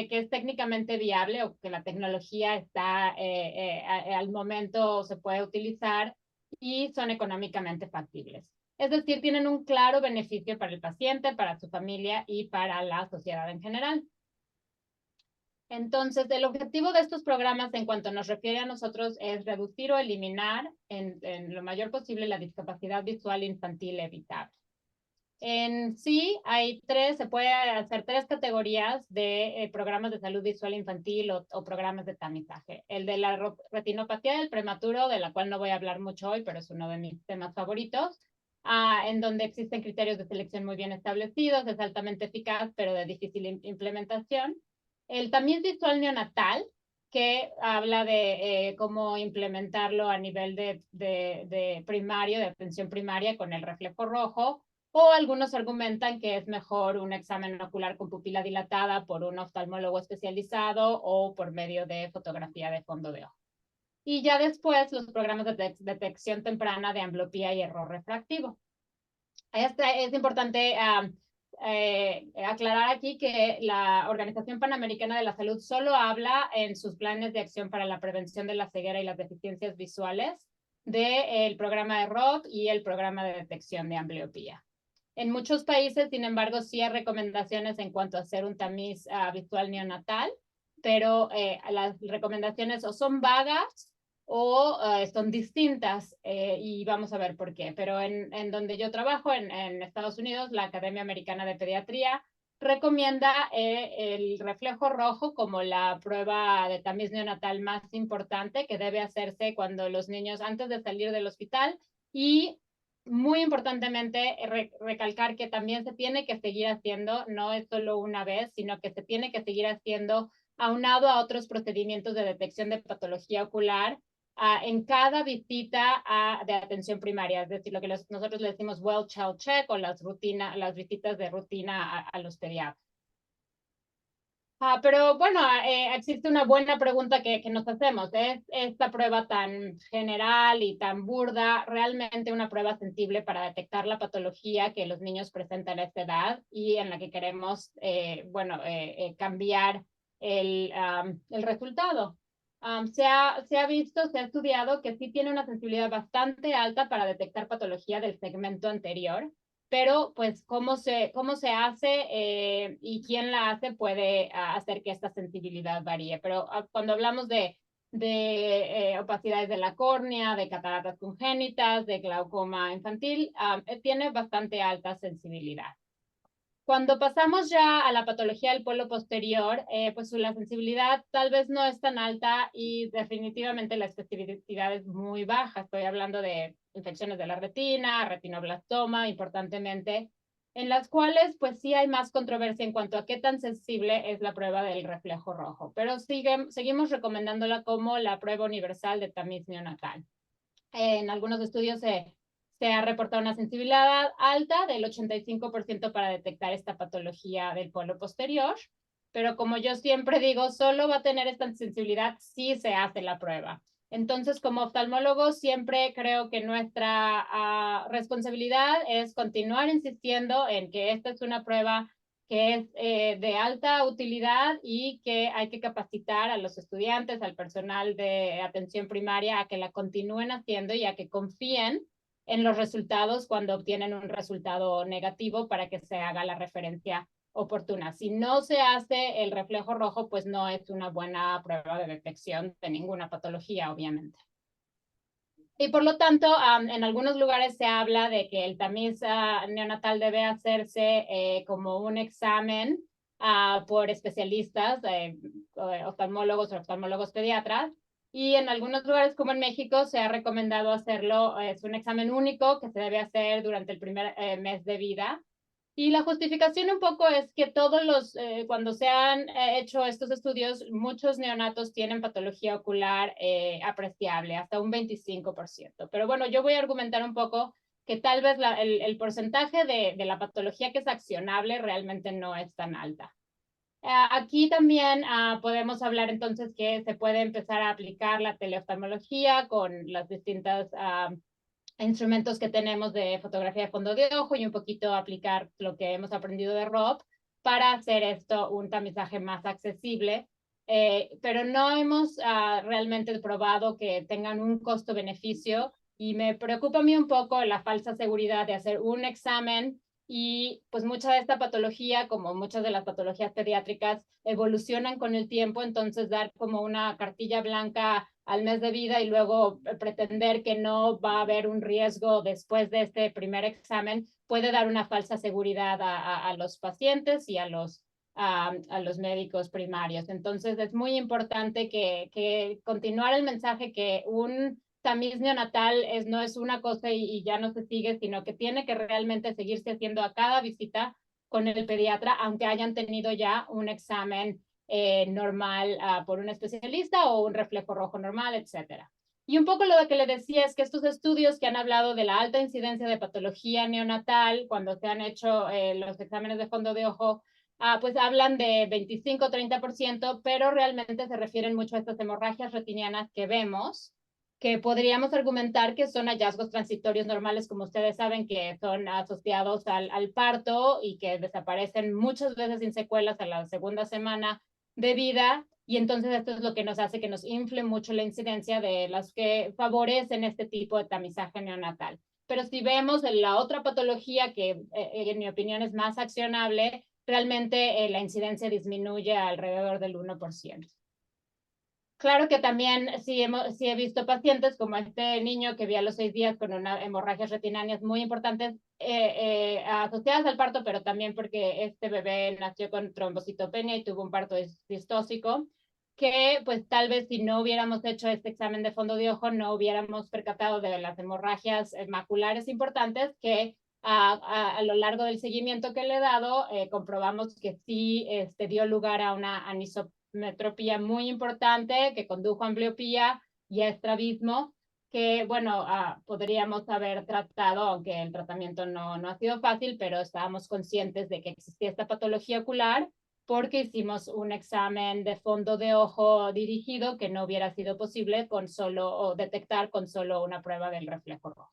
que es técnicamente viable o que la tecnología está al momento se puede utilizar y son económicamente factibles. Es decir, tienen un claro beneficio para el paciente, para su familia y para la sociedad en general. Entonces, el objetivo de estos programas en cuanto nos refiere a nosotros es reducir o eliminar en lo mayor posible la discapacidad visual infantil evitable. En sí, se puede hacer tres categorías de programas de salud visual infantil o programas de tamizaje. El de la retinopatía del prematuro, de la cual no voy a hablar mucho hoy, pero es uno de mis temas favoritos, en donde existen criterios de selección muy bien establecidos, es altamente eficaz, pero de difícil implementación. El tamiz visual neonatal, que habla de cómo implementarlo a nivel de primario, de atención primaria con el reflejo rojo, o algunos argumentan que es mejor un examen ocular con pupila dilatada por un oftalmólogo especializado o por medio de fotografía de fondo de ojo. Y ya después los programas de detección temprana de ambliopía y error refractivo. Es importante aclarar aquí que la Organización Panamericana de la Salud solo habla en sus planes de acción para la prevención de la ceguera y las deficiencias visuales del programa de ROT y el programa de detección de ambliopía. En muchos países, sin embargo, sí hay recomendaciones en cuanto a hacer un tamiz visual neonatal, pero las recomendaciones o son vagas o son distintas y vamos a ver por qué. Pero en donde yo trabajo, en Estados Unidos, la Academia Americana de Pediatría recomienda el reflejo rojo como la prueba de tamiz neonatal más importante que debe hacerse cuando los niños, antes de salir del hospital, y muy importantemente recalcar que también se tiene que seguir haciendo, no es solo una vez, sino que se tiene que seguir haciendo aunado a otros procedimientos de detección de patología ocular en cada visita de atención primaria, es decir, lo que nosotros le decimos well child check o las visitas de rutina a los pediatras. Pero bueno, existe una buena pregunta que nos hacemos. ¿Es esta prueba tan general y tan burda realmente una prueba sensible para detectar la patología que los niños presentan a esta edad y en la que queremos, cambiar el resultado? Se ha visto, se ha estudiado que sí tiene una sensibilidad bastante alta para detectar patología del segmento anterior, pero pues cómo se hace y quién la hace puede hacer que esta sensibilidad varíe. Pero cuando hablamos de opacidades de la córnea, de cataratas congénitas, de glaucoma infantil, tiene bastante alta sensibilidad. Cuando pasamos ya a la patología del polo posterior, pues la sensibilidad tal vez no es tan alta y definitivamente la especificidad es muy baja. Estoy hablando de infecciones de la retina, retinoblastoma, importantemente, en las cuales pues sí hay más controversia en cuanto a qué tan sensible es la prueba del reflejo rojo, pero seguimos recomendándola como la prueba universal de tamiz neonatal. En algunos estudios se ha reportado una sensibilidad alta del 85% para detectar esta patología del polo posterior, pero como yo siempre digo, solo va a tener esta sensibilidad si se hace la prueba. Entonces, como oftalmólogo, siempre creo que nuestra responsabilidad es continuar insistiendo en que esta es una prueba que es de alta utilidad y que hay que capacitar a los estudiantes, al personal de atención primaria a que la continúen haciendo y a que confíen en los resultados cuando obtienen un resultado negativo para que se haga la referencia oportuna. Si no se hace el reflejo rojo, pues no es una buena prueba de detección de ninguna patología, obviamente. Y por lo tanto, en algunos lugares se habla de que el tamiz neonatal debe hacerse como un examen por especialistas, oftalmólogos o oftalmólogos pediatras. Y en algunos lugares, como en México, se ha recomendado hacerlo, es un examen único que se debe hacer durante el primer mes de vida. Y la justificación un poco es que cuando se han hecho estos estudios, muchos neonatos tienen patología ocular apreciable, hasta un 25%. Pero bueno, yo voy a argumentar un poco que tal vez el porcentaje de la patología que es accionable realmente no es tan alta. Aquí también podemos hablar entonces que se puede empezar a aplicar la teleoftalmología con las distintas instrumentos que tenemos de fotografía de fondo de ojo y un poquito aplicar lo que hemos aprendido de Rob para hacer esto un tamizaje más accesible. Pero no hemos realmente probado que tengan un costo-beneficio y me preocupa a mí un poco la falsa seguridad de hacer un examen y pues mucha de esta patología, como muchas de las patologías pediátricas, evolucionan con el tiempo, entonces dar como una cartilla blanca al mes de vida y luego pretender que no va a haber un riesgo después de este primer examen puede dar una falsa seguridad a los pacientes y a los médicos primarios. Entonces es muy importante que continuar el mensaje que un tamiz neonatal no es una cosa y ya no se sigue, sino que tiene que realmente seguirse haciendo a cada visita con el pediatra, aunque hayan tenido ya un examen normal por un especialista o un reflejo rojo normal, etcétera. Y un poco lo que le decía es que estos estudios que han hablado de la alta incidencia de patología neonatal cuando se han hecho los exámenes de fondo de ojo, pues hablan de 25-30%, pero realmente se refieren mucho a estas hemorragias retinianas que vemos, que podríamos argumentar que son hallazgos transitorios normales, como ustedes saben, que son asociados al parto y que desaparecen muchas veces sin secuelas a la segunda semana de vida, y entonces esto es lo que nos hace que nos infle mucho la incidencia de las que favorecen este tipo de tamizaje neonatal. Pero si vemos la otra patología que en mi opinión es más accionable, realmente la incidencia disminuye alrededor del 1%. Claro que también sí he visto pacientes como este niño que vi a los 6 días con una hemorragias retinianas muy importantes asociadas al parto, pero también porque este bebé nació con trombocitopenia y tuvo un parto distóxico, que pues tal vez si no hubiéramos hecho este examen de fondo de ojo no hubiéramos percatado de las hemorragias maculares importantes que a lo largo del seguimiento que le he dado comprobamos que sí dio lugar a una anisometropía muy importante que condujo a ambliopía y a estrabismo que, bueno, podríamos haber tratado, aunque el tratamiento no ha sido fácil, pero estábamos conscientes de que existía esta patología ocular porque hicimos un examen de fondo de ojo dirigido que no hubiera sido posible o detectar con solo una prueba del reflejo rojo.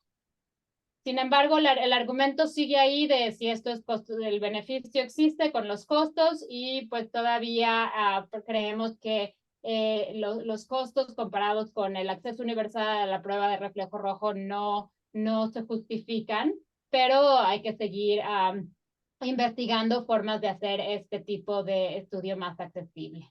Sin embargo, el argumento sigue ahí de si esto es costo, el beneficio existe con los costos y pues todavía creemos que los costos comparados con el acceso universal a la prueba de reflejo rojo no se justifican, pero hay que seguir investigando formas de hacer este tipo de estudio más accesible.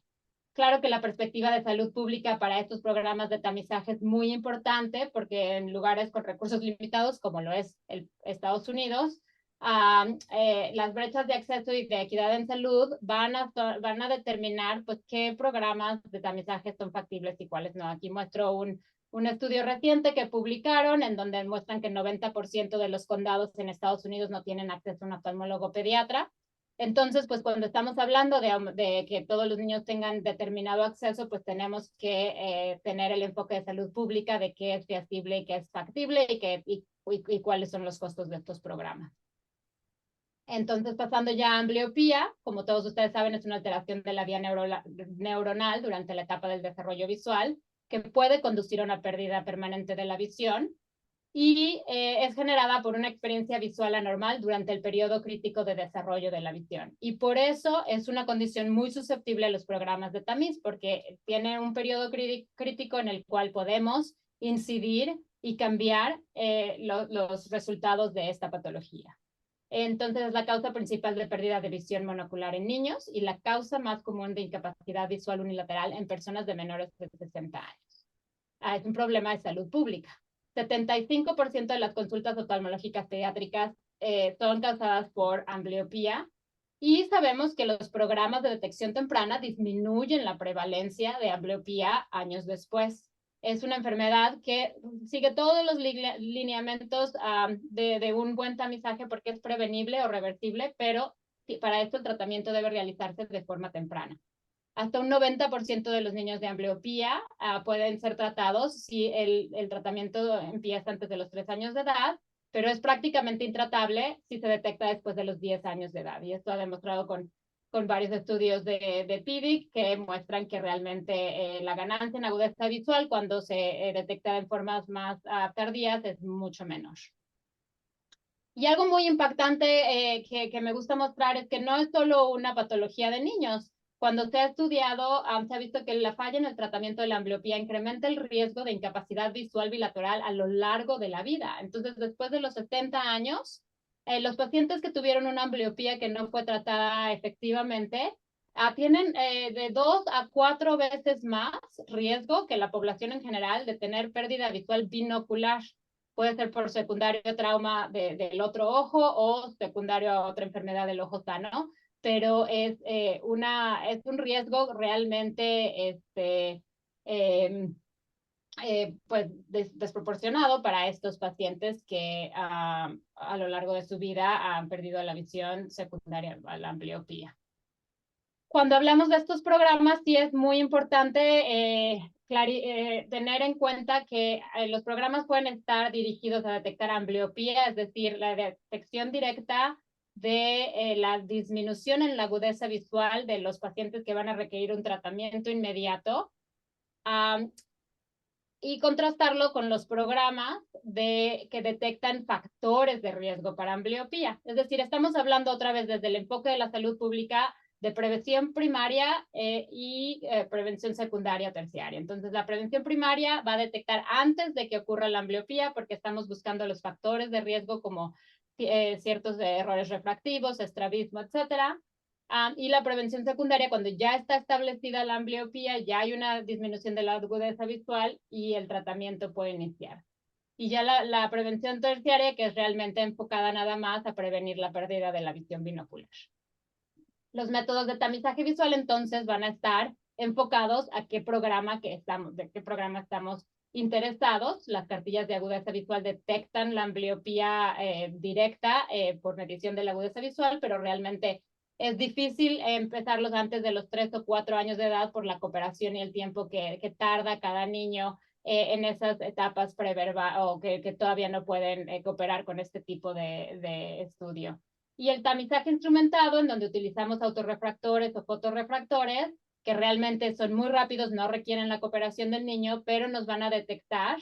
Claro que la perspectiva de salud pública para estos programas de tamizaje es muy importante porque en lugares con recursos limitados, como lo es Estados Unidos, las brechas de acceso y de equidad en salud van a determinar pues, qué programas de tamizaje son factibles y cuáles no. Aquí muestro un estudio reciente que publicaron en donde muestran que el 90% de los condados en Estados Unidos no tienen acceso a un oftalmólogo pediatra. Entonces, pues cuando estamos hablando de que todos los niños tengan determinado acceso, pues tenemos que tener el enfoque de salud pública de qué es feasible y qué es factible y cuáles son los costos de estos programas. Entonces, pasando ya a ambliopía, como todos ustedes saben, es una alteración de la vía neuronal durante la etapa del desarrollo visual que puede conducir a una pérdida permanente de la visión y es generada por una experiencia visual anormal durante el periodo crítico de desarrollo de la visión. Y por eso es una condición muy susceptible a los programas de tamiz, porque tiene un periodo crítico en el cual podemos incidir y cambiar los resultados de esta patología. Entonces, es la causa principal de pérdida de visión monocular en niños y la causa más común de incapacidad visual unilateral en personas de menores de 60 años. Es un problema de salud pública. 75% de las consultas oftalmológicas pediátricas son causadas por ambliopía y sabemos que los programas de detección temprana disminuyen la prevalencia de ambliopía años después. Es una enfermedad que sigue todos los lineamientos de un buen tamizaje porque es prevenible o reversible, pero para esto el tratamiento debe realizarse de forma temprana. Hasta un 90% de los niños de ambliopía pueden ser tratados si el tratamiento empieza antes de los 3 años de edad, pero es prácticamente intratable si se detecta después de los 10 años de edad. Y esto ha demostrado con con varios estudios de PIDIC que muestran que realmente la ganancia en agudeza visual cuando se detecta en formas más tardías es mucho menor. Y algo muy impactante que me gusta mostrar es que no es solo una patología de niños. Cuando se ha estudiado, se ha visto que la falla en el tratamiento de la ambliopía incrementa el riesgo de incapacidad visual bilateral a lo largo de la vida. Entonces, después de los 70 años, los pacientes que tuvieron una ambliopía que no fue tratada efectivamente tienen de 2 a 4 veces más riesgo que la población en general de tener pérdida visual binocular. Puede ser por secundario trauma del otro ojo o secundario a otra enfermedad del ojo sano, pero es un riesgo realmente pues desproporcionado para estos pacientes que a lo largo de su vida han perdido la visión secundaria a la ambliopía. Cuando hablamos de estos programas, sí es muy importante tener en cuenta que los programas pueden estar dirigidos a detectar ambliopía, es decir, la detección directa de la disminución en la agudeza visual de los pacientes que van a requerir un tratamiento inmediato, y contrastarlo con los programas que detectan factores de riesgo para ambliopía. Es decir, estamos hablando otra vez desde el enfoque de la salud pública de prevención primaria y prevención secundaria o terciaria. Entonces, la prevención primaria va a detectar antes de que ocurra la ambliopía porque estamos buscando los factores de riesgo como ciertos errores refractivos, estrabismo, etcétera. Y la prevención secundaria, cuando ya está establecida la ambliopía, ya hay una disminución de la agudeza visual y el tratamiento puede iniciar. Y ya la prevención terciaria, que es realmente enfocada nada más a prevenir la pérdida de la visión binocular. Los métodos de tamizaje visual entonces van a estar enfocados a de qué programa estamos interesados. Las cartillas de agudeza visual detectan la ambliopía directa por medición de la agudeza visual, pero realmente es difícil empezarlos antes de los 3 o 4 años de edad por la cooperación y el tiempo que tarda cada niño en esas etapas preverbal o que todavía no pueden cooperar con este tipo de estudio. Y el tamizaje instrumentado, en donde utilizamos autorrefractores o fotorrefractores, que realmente son muy rápidos, no requieren la cooperación del niño, pero nos van a detectar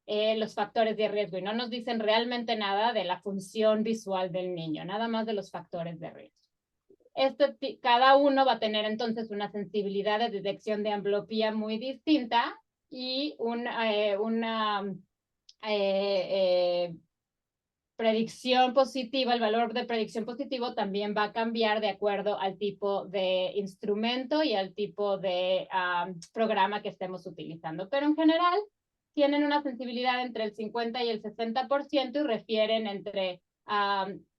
los factores de riesgo y no nos dicen realmente nada de la función visual del niño, nada más de los factores de riesgo. Cada uno va a tener entonces una sensibilidad de detección de ambliopía muy distinta y una predicción positiva, el valor de predicción positivo también va a cambiar de acuerdo al tipo de instrumento y al tipo de programa que estemos utilizando. Pero en general tienen una sensibilidad entre el 50 y el 60% y refieren entre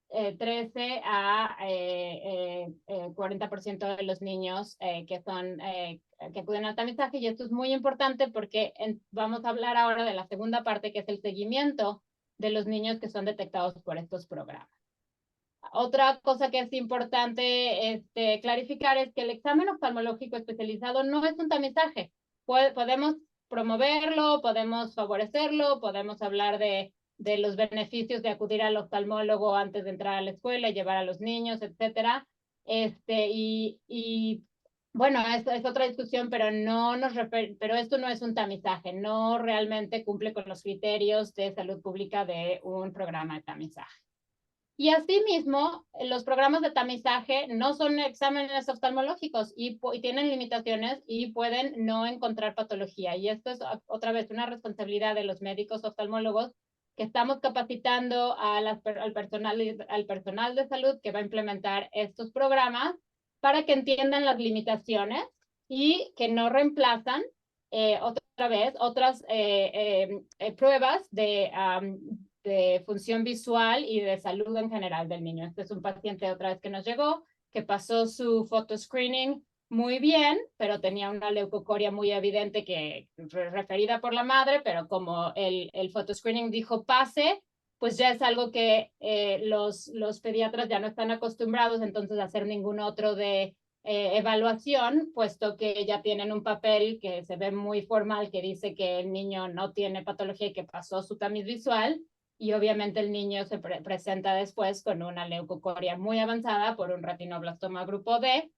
13 a 40% de los niños que acuden al tamizaje. Y esto es muy importante porque vamos a hablar ahora de la segunda parte, que es el seguimiento de los niños que son detectados por estos programas. Otra cosa que es importante clarificar es que el examen oftalmológico especializado no es un tamizaje. Podemos promoverlo, podemos favorecerlo, podemos hablar de los beneficios de acudir al oftalmólogo antes de entrar a la escuela y llevar a los niños, etcétera. Bueno, es otra discusión, pero pero esto no es un tamizaje, no realmente cumple con los criterios de salud pública de un programa de tamizaje. Y asimismo, los programas de tamizaje no son exámenes oftalmológicos y tienen limitaciones y pueden no encontrar patología. Y esto es otra vez una responsabilidad de los médicos oftalmólogos que estamos capacitando al personal de salud que va a implementar estos programas para que entiendan las limitaciones y que no reemplazan otra vez otras pruebas de función visual y de salud en general del niño. Este es un paciente otra vez que nos llegó, que pasó su photoscreening muy bien, pero tenía una leucocoria muy evidente referida por la madre, pero como el photoscreening dijo pase, pues ya es algo que los pediatras ya no están acostumbrados entonces a hacer ningún otro de evaluación, puesto que ya tienen un papel que se ve muy formal que dice que el niño no tiene patología y que pasó su tamiz visual, y obviamente el niño se presenta después con una leucocoria muy avanzada por un retinoblastoma grupo D,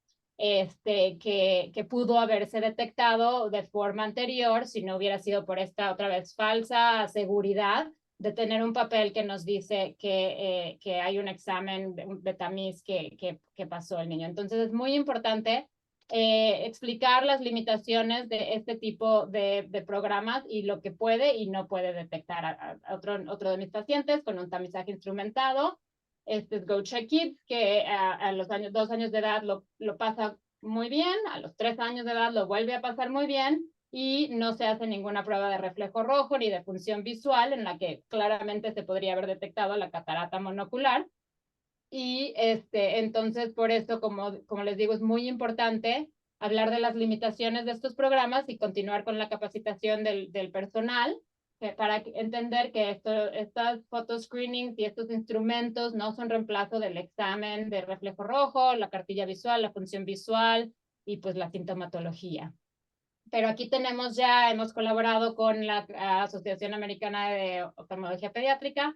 que pudo haberse detectado de forma anterior si no hubiera sido por esta otra vez falsa seguridad de tener un papel que nos dice que hay un examen de tamiz que pasó el niño. Entonces es muy importante explicar las limitaciones de este tipo de programas y lo que puede y no puede detectar. Otro de mis pacientes con un tamizaje instrumentado, este es Go Check Kids, que a los 2 años de edad lo pasa muy bien, a los 3 años de edad lo vuelve a pasar muy bien y no se hace ninguna prueba de reflejo rojo ni de función visual en la que claramente se podría haber detectado la catarata monocular. Y entonces, por eso, como les digo, es muy importante hablar de las limitaciones de estos programas y continuar con la capacitación del personal para entender que estas photoscreenings y estos instrumentos no son reemplazo del examen de reflejo rojo, la cartilla visual, la función visual y pues la sintomatología. Pero aquí hemos colaborado con la Asociación Americana de Oftalmología Pediátrica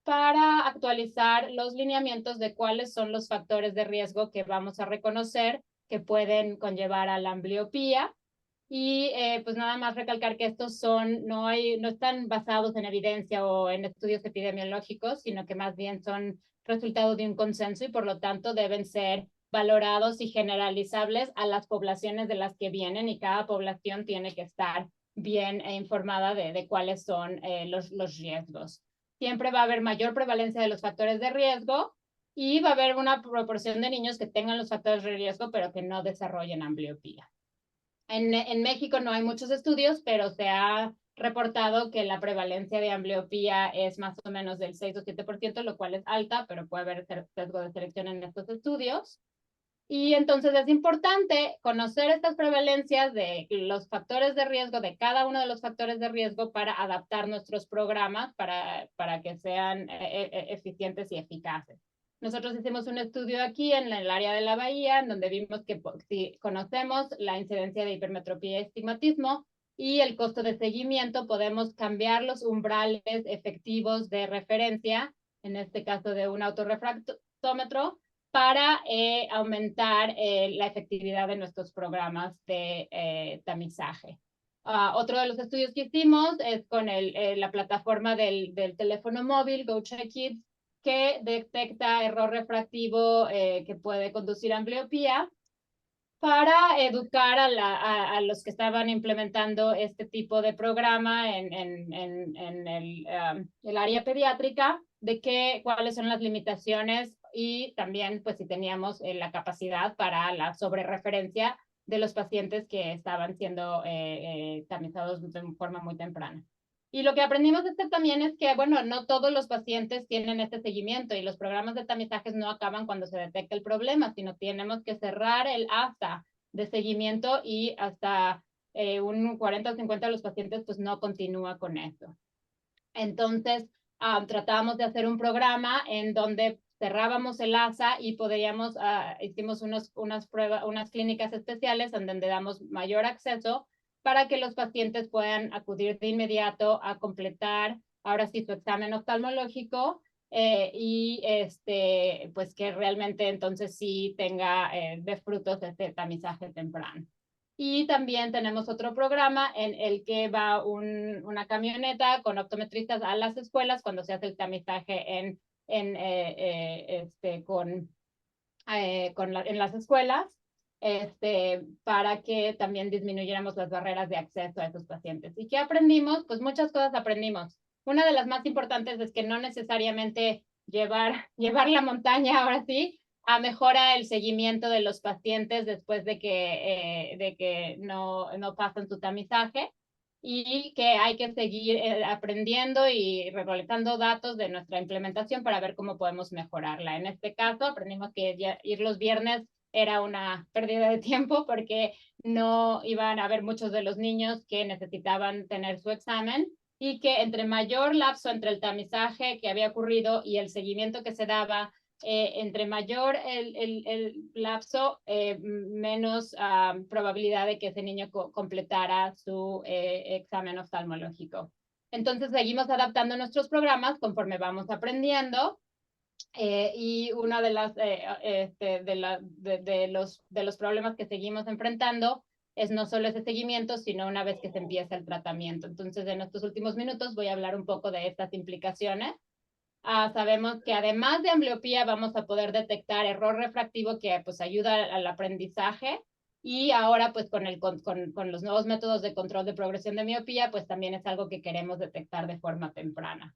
para actualizar los lineamientos de cuáles son los factores de riesgo que vamos a reconocer que pueden conllevar a la ambliopía. Y pues nada más recalcar que estos no están basados en evidencia o en estudios epidemiológicos, sino que más bien son resultado de un consenso y por lo tanto deben ser valorados y generalizables a las poblaciones de las que vienen y cada población tiene que estar bien informada de cuáles son los riesgos. Siempre va a haber mayor prevalencia de los factores de riesgo y va a haber una proporción de niños que tengan los factores de riesgo pero que no desarrollen ambliopía. En México no hay muchos estudios, pero se ha reportado que la prevalencia de ambliopía es más o menos del 6 o 7%, lo cual es alta, pero puede haber sesgo de selección en estos estudios. Y entonces es importante conocer estas prevalencias de los factores de riesgo, de cada uno de los factores de riesgo para adaptar nuestros programas para que sean eficientes y eficaces. Nosotros hicimos un estudio aquí en el área de la Bahía, en donde vimos que si conocemos la incidencia de hipermetropía y estigmatismo y el costo de seguimiento, podemos cambiar los umbrales efectivos de referencia, en este caso de un autorrefractómetro, para aumentar la efectividad de nuestros programas de tamizaje. Otro de los estudios que hicimos es con la plataforma del teléfono móvil, Go Check Kids, que detecta error refractivo que puede conducir a ambliopía para educar a los que estaban implementando este tipo de programa en el área pediátrica, de cuáles son las limitaciones y también pues si teníamos la capacidad para la sobrereferencia de los pacientes que estaban siendo tamizados de forma muy temprana. Y lo que aprendimos también es que, bueno, no todos los pacientes tienen este seguimiento y los programas de tamizajes no acaban cuando se detecta el problema, sino tenemos que cerrar el ASA de seguimiento y hasta un 40 o 50 de los pacientes pues no continúa con eso. Entonces, tratábamos de hacer un programa en donde cerrábamos el ASA y hicimos unas clínicas especiales en donde damos mayor acceso para que los pacientes puedan acudir de inmediato a completar ahora sí su examen oftalmológico y pues que realmente entonces sí tenga de frutos este tamizaje temprano. Y también tenemos otro programa en el que va una camioneta con optometristas a las escuelas cuando se hace el tamizaje en las escuelas, para que también disminuyéramos las barreras de acceso a esos pacientes. ¿Y qué aprendimos? Pues muchas cosas aprendimos. Una de las más importantes es que no necesariamente llevar la montaña, ahora sí, mejora el seguimiento de los pacientes después de que no pasan su tamizaje y que hay que seguir aprendiendo y recolectando datos de nuestra implementación para ver cómo podemos mejorarla. En este caso, aprendimos que ir los viernes era una pérdida de tiempo porque no iban a haber muchos de los niños que necesitaban tener su examen y que entre mayor lapso entre el tamizaje que había ocurrido y el seguimiento que se daba, entre mayor el lapso, menos probabilidad de que ese niño completara su examen oftalmológico. Entonces seguimos adaptando nuestros programas conforme vamos aprendiendo Y uno de los problemas que seguimos enfrentando es no solo ese seguimiento, sino una vez que se empieza el tratamiento. Entonces, en estos últimos minutos voy a hablar un poco de estas implicaciones. Sabemos que además de ambliopía vamos a poder detectar error refractivo que pues ayuda al aprendizaje, y ahora pues con los nuevos métodos de control de progresión de miopía pues también es algo que queremos detectar de forma temprana.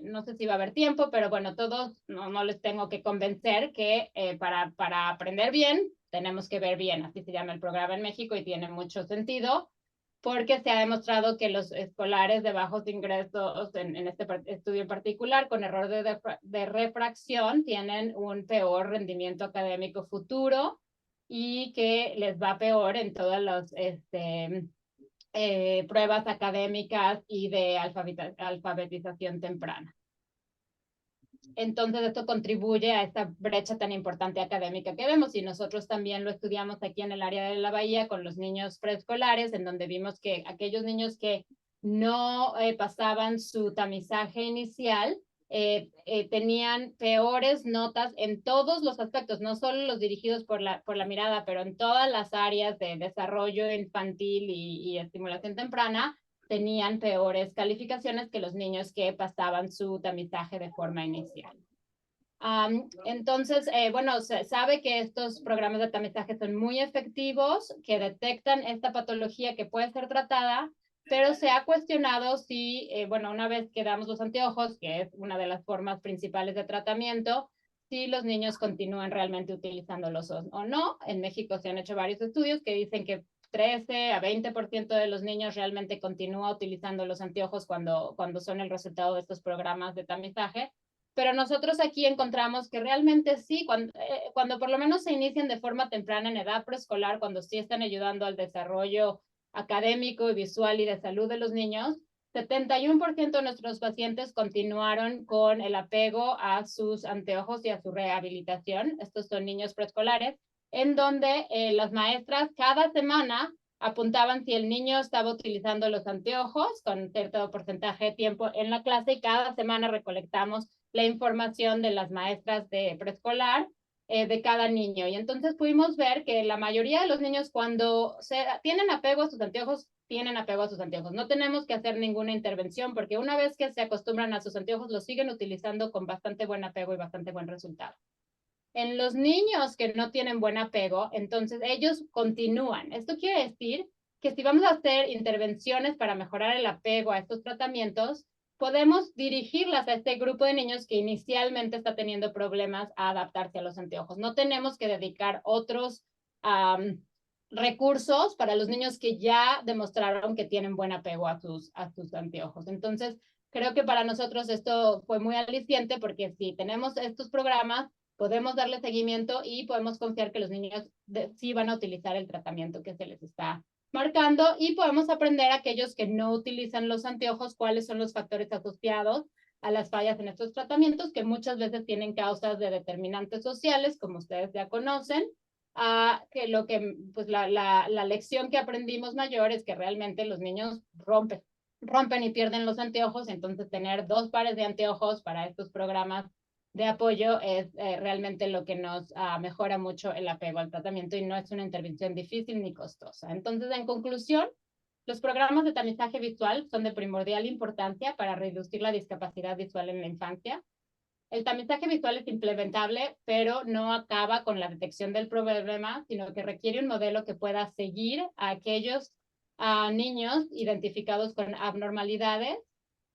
No sé si va a haber tiempo, pero bueno, todos no les tengo que convencer que para aprender bien tenemos que ver bien, así se llama el programa en México y tiene mucho sentido, porque se ha demostrado que los escolares de bajos ingresos, en este estudio en particular, con error de refracción, tienen un peor rendimiento académico futuro y que les va peor en todas las pruebas académicas y de alfabetización temprana. Entonces esto contribuye a esta brecha tan importante académica que vemos, y nosotros también lo estudiamos aquí en el área de la Bahía con los niños preescolares, en donde vimos que aquellos niños que no pasaban su tamizaje inicial tenían peores notas en todos los aspectos, no solo los dirigidos por la mirada, pero en todas las áreas de desarrollo infantil y estimulación temprana, tenían peores calificaciones que los niños que pasaban su tamizaje de forma inicial. Entonces, bueno, se sabe que estos programas de tamizaje son muy efectivos, que detectan esta patología que puede ser tratada, pero se ha cuestionado si, bueno, una vez que damos los anteojos, que es una de las formas principales de tratamiento, si los niños continúan realmente utilizándolos o no. En México se han hecho varios estudios que dicen que 13 a 20% de los niños realmente continúa utilizando los anteojos cuando son el resultado de estos programas de tamizaje. Pero nosotros aquí encontramos que realmente sí, cuando por lo menos se inician de forma temprana en edad preescolar, cuando sí están ayudando al desarrollo académico y visual y de salud de los niños, 71% de nuestros pacientes continuaron con el apego a sus anteojos y a su rehabilitación. Estos son niños preescolares, en donde las maestras cada semana apuntaban si el niño estaba utilizando los anteojos con cierto porcentaje de tiempo en la clase, y cada semana recolectamos la información de las maestras de preescolar de cada niño. Y entonces pudimos ver que la mayoría de los niños, cuando tienen apego a sus anteojos, tienen apego a sus anteojos. No tenemos que hacer ninguna intervención, porque una vez que se acostumbran a sus anteojos, los siguen utilizando con bastante buen apego y bastante buen resultado. En los niños que no tienen buen apego, entonces ellos continúan. Esto quiere decir que si vamos a hacer intervenciones para mejorar el apego a estos tratamientos, podemos dirigirlas a este grupo de niños que inicialmente está teniendo problemas a adaptarse a los anteojos. No tenemos que dedicar otros recursos para los niños que ya demostraron que tienen buen apego a sus anteojos. Entonces, creo que para nosotros esto fue muy aliciente, porque si tenemos estos programas, podemos darle seguimiento y podemos confiar que los niños sí van a utilizar el tratamiento que se les está marcando, y podemos aprender a aquellos que no utilizan los anteojos cuáles son los factores asociados a las fallas en estos tratamientos, que muchas veces tienen causas de determinantes sociales, como ustedes ya conocen. Pues la lección que aprendimos mayor es que realmente los niños rompen y pierden los anteojos, entonces tener 2 pares de anteojos para estos programas de apoyo es realmente lo que nos mejora mucho el apego al tratamiento, y no es una intervención difícil ni costosa. Entonces, en conclusión, los programas de tamizaje visual son de primordial importancia para reducir la discapacidad visual en la infancia. El tamizaje visual es implementable, pero no acaba con la detección del problema, sino que requiere un modelo que pueda seguir a aquellos niños identificados con abnormalidades,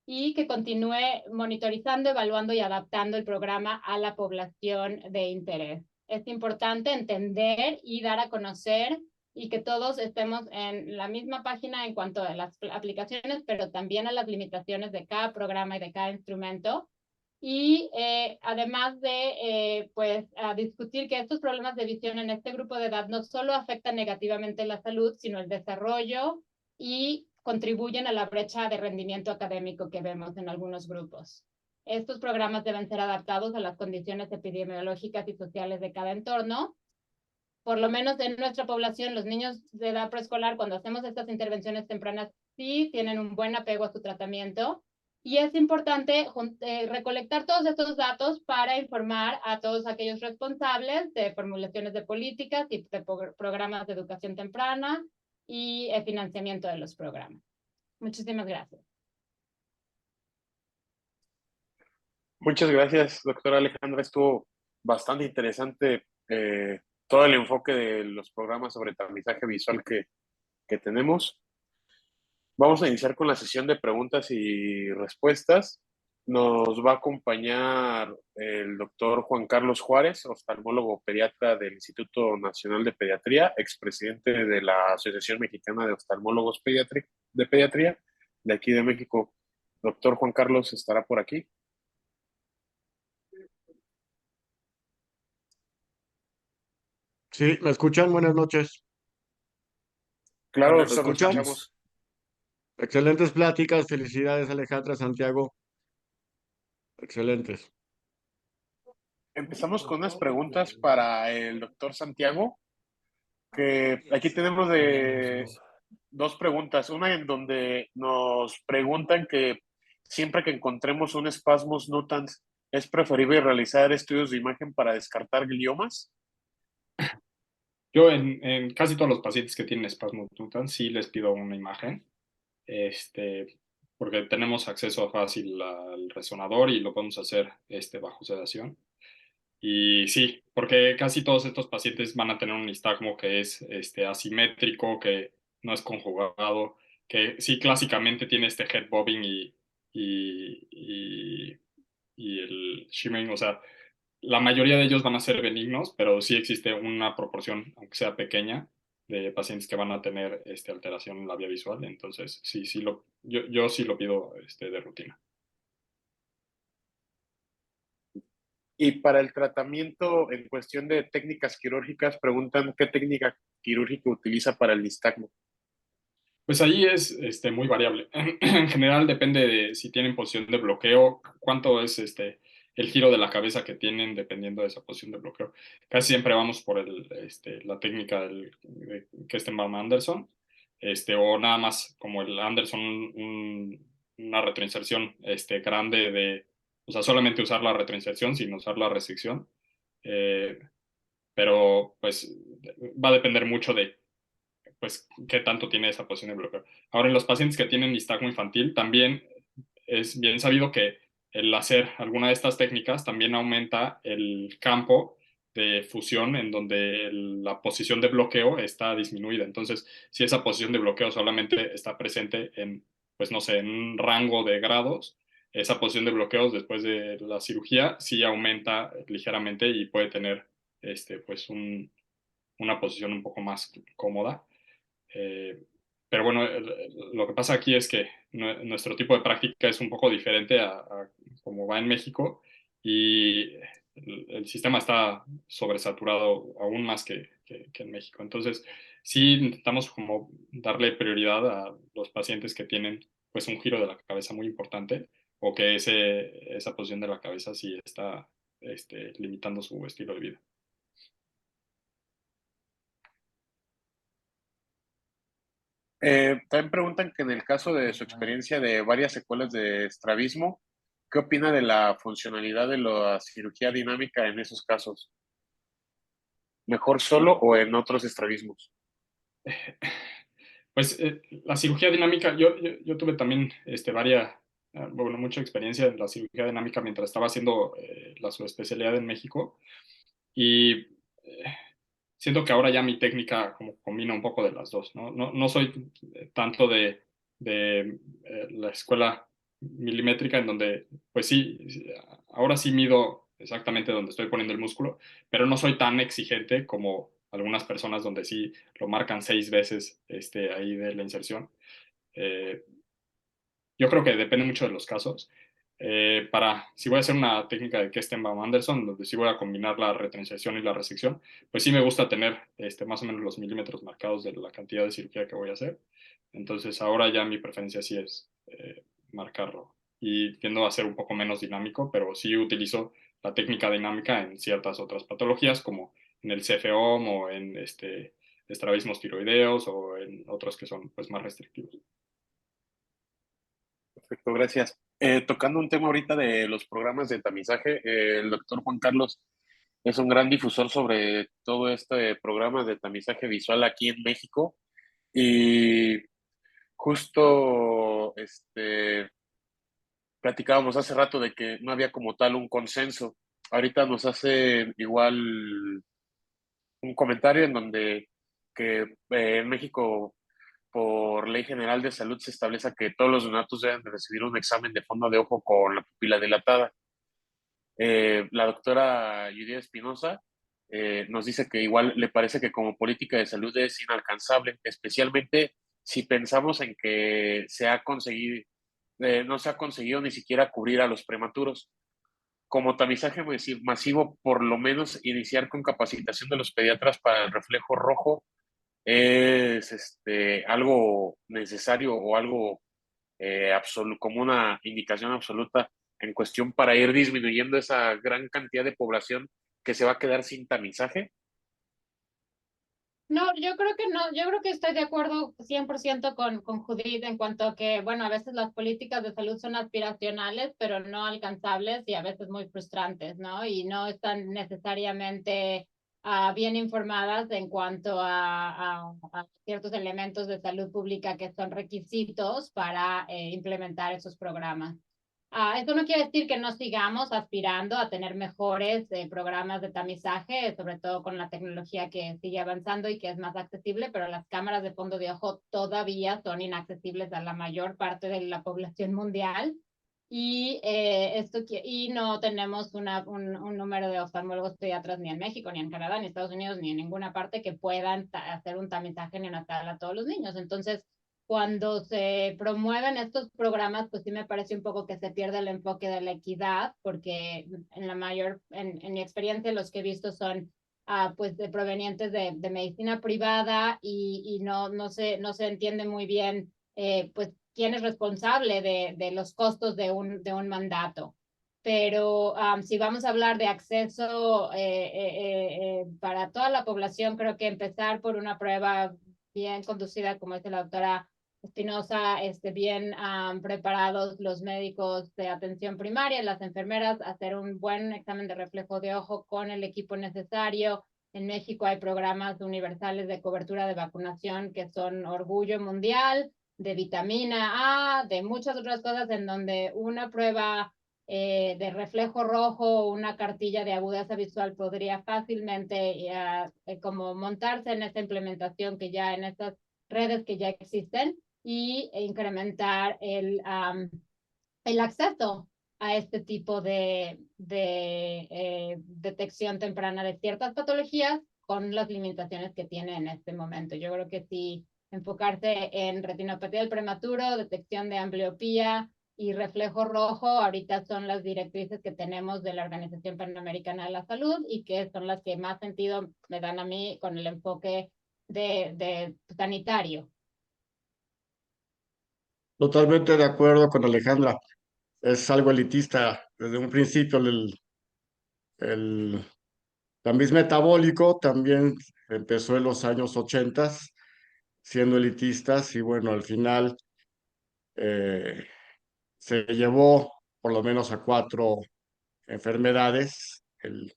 y que continúe monitorizando, evaluando y adaptando el programa a la población de interés. Es importante entender y dar a conocer, y que todos estemos en la misma página en cuanto a las aplicaciones, pero también a las limitaciones de cada programa y de cada instrumento. Y además de pues, discutir que estos problemas de visión en este grupo de edad no solo afectan negativamente la salud, sino el desarrollo, y contribuyen a la brecha de rendimiento académico que vemos en algunos grupos. Estos programas deben ser adaptados a las condiciones epidemiológicas y sociales de cada entorno. Por lo menos en nuestra población, los niños de edad preescolar, cuando hacemos estas intervenciones tempranas, sí tienen un buen apego a su tratamiento, Y es importante recolectar todos estos datos para informar a todos aquellos responsables de formulaciones de políticas y de programas de educación temprana y el financiamiento de los programas. Muchísimas gracias. Muchas gracias, doctora Alejandra. Estuvo bastante interesante todo el enfoque de los programas sobre tamizaje visual que tenemos. Vamos a iniciar con la sesión de preguntas y respuestas. Nos va a acompañar el doctor Juan Carlos Juárez, oftalmólogo pediatra del Instituto Nacional de Pediatría, expresidente de la Asociación Mexicana de Oftalmólogos de Pediatría de aquí de México. Doctor Juan Carlos estará por aquí. Sí, ¿me escuchan? Buenas noches. Claro, ¿Me doctor, lo escuchan? escuchamos. Excelentes pláticas. Felicidades, Alejandra, Santiago. Excelentes. Empezamos con unas preguntas para el doctor Santiago, que aquí tenemos de dos preguntas. Una en donde nos preguntan que siempre que encontremos un spasmus nutans, ¿es preferible realizar estudios de imagen para descartar gliomas? Yo en casi todos los pacientes que tienen espasmo nutans sí les pido una imagen, porque tenemos acceso fácil al resonador y lo podemos hacer bajo sedación. Y sí, porque casi todos estos pacientes van a tener un nistagmo que es asimétrico, que no es conjugado, que sí clásicamente tiene este head bobbing y, y, y el shimming, o sea, la mayoría de ellos van a ser benignos, pero sí existe una proporción, aunque sea pequeña, de pacientes que van a tener alteración en la vía visual. Entonces, sí, yo sí lo pido de rutina. Y para el tratamiento en cuestión de técnicas quirúrgicas, preguntan qué técnica quirúrgica utiliza para el nistagmo. Pues ahí es muy variable. En general depende de si tienen posición de bloqueo, cuánto es el giro de la cabeza que tienen dependiendo de esa posición de bloqueo. Casi siempre vamos por la técnica de Kestenbaum-Anderson, o nada más como el Anderson, una retroinserción grande o sea, solamente usar la retroinserción sin usar la restricción. Pero pues va a depender mucho de pues qué tanto tiene esa posición de bloqueo. Ahora, en los pacientes que tienen nistagmo infantil, también es bien sabido que el hacer alguna de estas técnicas también aumenta el campo de fusión en donde la posición de bloqueo está disminuida. Entonces, si esa posición de bloqueo solamente está presente en, pues no sé, en un rango de grados, esa posición de bloqueos después de la cirugía sí aumenta ligeramente y puede tener pues una posición un poco más cómoda. Pero bueno, lo que pasa aquí es que nuestro tipo de práctica es un poco diferente a como va en México y el sistema está sobresaturado aún más que en México. Entonces, sí intentamos como darle prioridad a los pacientes que tienen pues un giro de la cabeza muy importante o que esa posición de la cabeza sí está limitando su estilo de vida. También preguntan que en el caso de su experiencia de varias secuelas de estrabismo, ¿qué opina de la funcionalidad de la cirugía dinámica en esos casos? ¿Mejor solo o en otros estrabismos? Pues la cirugía dinámica, yo tuve también bueno, mucha experiencia en la cirugía dinámica mientras estaba haciendo la subespecialidad en México y siento que ahora ya mi técnica como combina un poco de las dos, ¿no? No soy tanto de la escuela milimétrica en donde, pues sí, ahora sí mido exactamente donde estoy poniendo el músculo, pero no soy tan exigente como algunas personas donde sí lo marcan 6 veces ahí de la inserción. Eh, yo creo que depende mucho de los casos. Si voy a hacer una técnica de Kestenbaum-Anderson, donde sí voy a combinar la retroinserción y la resección, pues sí me gusta tener más o menos los milímetros marcados de la cantidad de cirugía que voy a hacer. Entonces ahora ya mi preferencia sí es marcarlo. Y tiendo a ser un poco menos dinámico, pero sí utilizo la técnica dinámica en ciertas otras patologías, como en el CFOM o en estrabismos tiroideos o en otros que son pues más restrictivos. Perfecto, gracias. Tocando un tema ahorita de los programas de tamizaje, el doctor Juan Carlos es un gran difusor sobre todo este programa de tamizaje visual aquí en México y justo platicábamos hace rato de que no había como tal un consenso. Ahorita nos hace igual un comentario en donde que en México por Ley General de Salud se establece que todos los neonatos deben de recibir un examen de fondo de ojo con la pupila dilatada. La doctora Yuridia Espinosa nos dice que igual le parece que como política de salud es inalcanzable, especialmente si pensamos en que no se ha conseguido ni siquiera cubrir a los prematuros. Como tamizaje masivo, por lo menos iniciar con capacitación de los pediatras para el reflejo rojo es algo necesario o algo como una indicación absoluta en cuestión para ir disminuyendo esa gran cantidad de población que se va a quedar sin tamizaje. No, yo creo que no, yo creo que estoy de acuerdo 100% con Judith en cuanto a que, bueno, a veces las políticas de salud son aspiracionales, pero no alcanzables y a veces muy frustrantes, ¿no? Y no están necesariamente bien informadas en cuanto a ciertos elementos de salud pública que son requisitos para implementar esos programas. Esto no quiere decir que no sigamos aspirando a tener mejores programas de tamizaje, sobre todo con la tecnología que sigue avanzando y que es más accesible, pero las cámaras de fondo de ojo todavía son inaccesibles a la mayor parte de la población mundial. Y no tenemos un número de oftalmólogos pediatras ni en México, ni en Canadá, ni en Estados Unidos, ni en ninguna parte que puedan hacer un tamizaje neonatal a todos los niños. Entonces, cuando se promueven estos programas, pues sí me parece un poco que se pierde el enfoque de la equidad, porque en mi experiencia, los que he visto son pues provenientes de medicina privada y no se entiende muy bien pues quién es responsable de los costos de un mandato. Pero si vamos a hablar de acceso para toda la población, creo que empezar por una prueba bien conducida, como dice la doctora Espinosa, bien preparados los médicos de atención primaria, las enfermeras, hacer un buen examen de reflejo de ojo con el equipo necesario. En México hay programas universales de cobertura de vacunación que son orgullo mundial, de vitamina A, de muchas otras cosas en donde una prueba de reflejo rojo o una cartilla de agudeza visual podría fácilmente como montarse en esta implementación que ya en estas redes que ya existen y incrementar el acceso a este tipo de detección temprana de ciertas patologías con las limitaciones que tiene en este momento. Yo creo que sí, enfocarse en retinopatía del prematuro, detección de ambliopía y reflejo rojo, ahorita son las directrices que tenemos de la Organización Panamericana de la Salud y que son las que más sentido me dan a mí con el enfoque de sanitario. Totalmente de acuerdo con Alejandra. Es algo elitista desde un principio. El también metabólico también empezó en los años 80 siendo elitistas y bueno, al final eh, se llevó por lo menos a 4 enfermedades, el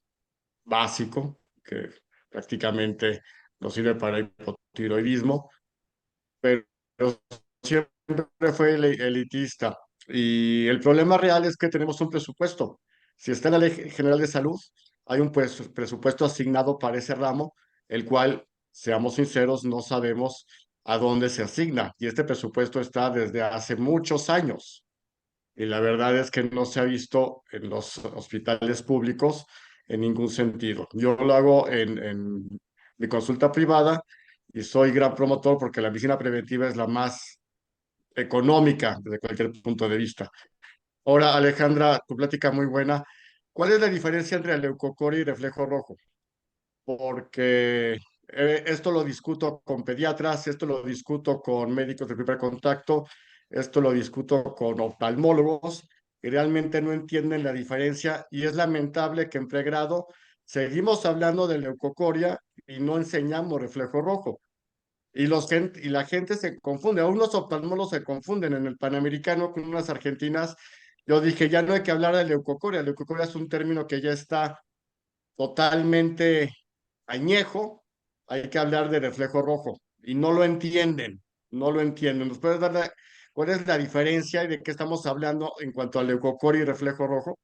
básico, que prácticamente nos sirve para el hipotiroidismo, pero siempre fue elitista. Y el problema real es que tenemos un presupuesto. Si está en la Ley General de Salud, hay un presupuesto asignado para ese ramo, el cual, seamos sinceros, no sabemos a dónde se asigna. Y este presupuesto está desde hace muchos años. Y la verdad es que no se ha visto en los hospitales públicos en ningún sentido. Yo lo hago en mi consulta privada y soy gran promotor porque la medicina preventiva es la más económica desde cualquier punto de vista. Ahora, Alejandra, tu plática muy buena. ¿Cuál es la diferencia entre leucocoria y reflejo rojo? Porque esto lo discuto con pediatras, esto lo discuto con médicos de primer contacto, esto lo discuto con oftalmólogos y realmente no entienden la diferencia y es lamentable que en pregrado seguimos hablando de leucocoria y no enseñamos reflejo rojo. y la gente se confunde, aún los oftalmólogos se confunden en el Panamericano con unas argentinas. Yo dije, ya no hay que hablar de leucocoria. Leucocoria es un término que ya está totalmente añejo, hay que hablar de reflejo rojo y no lo entienden, no lo entienden. ¿Nos puedes dar cuál es la diferencia y de qué estamos hablando en cuanto a leucocoria y reflejo rojo?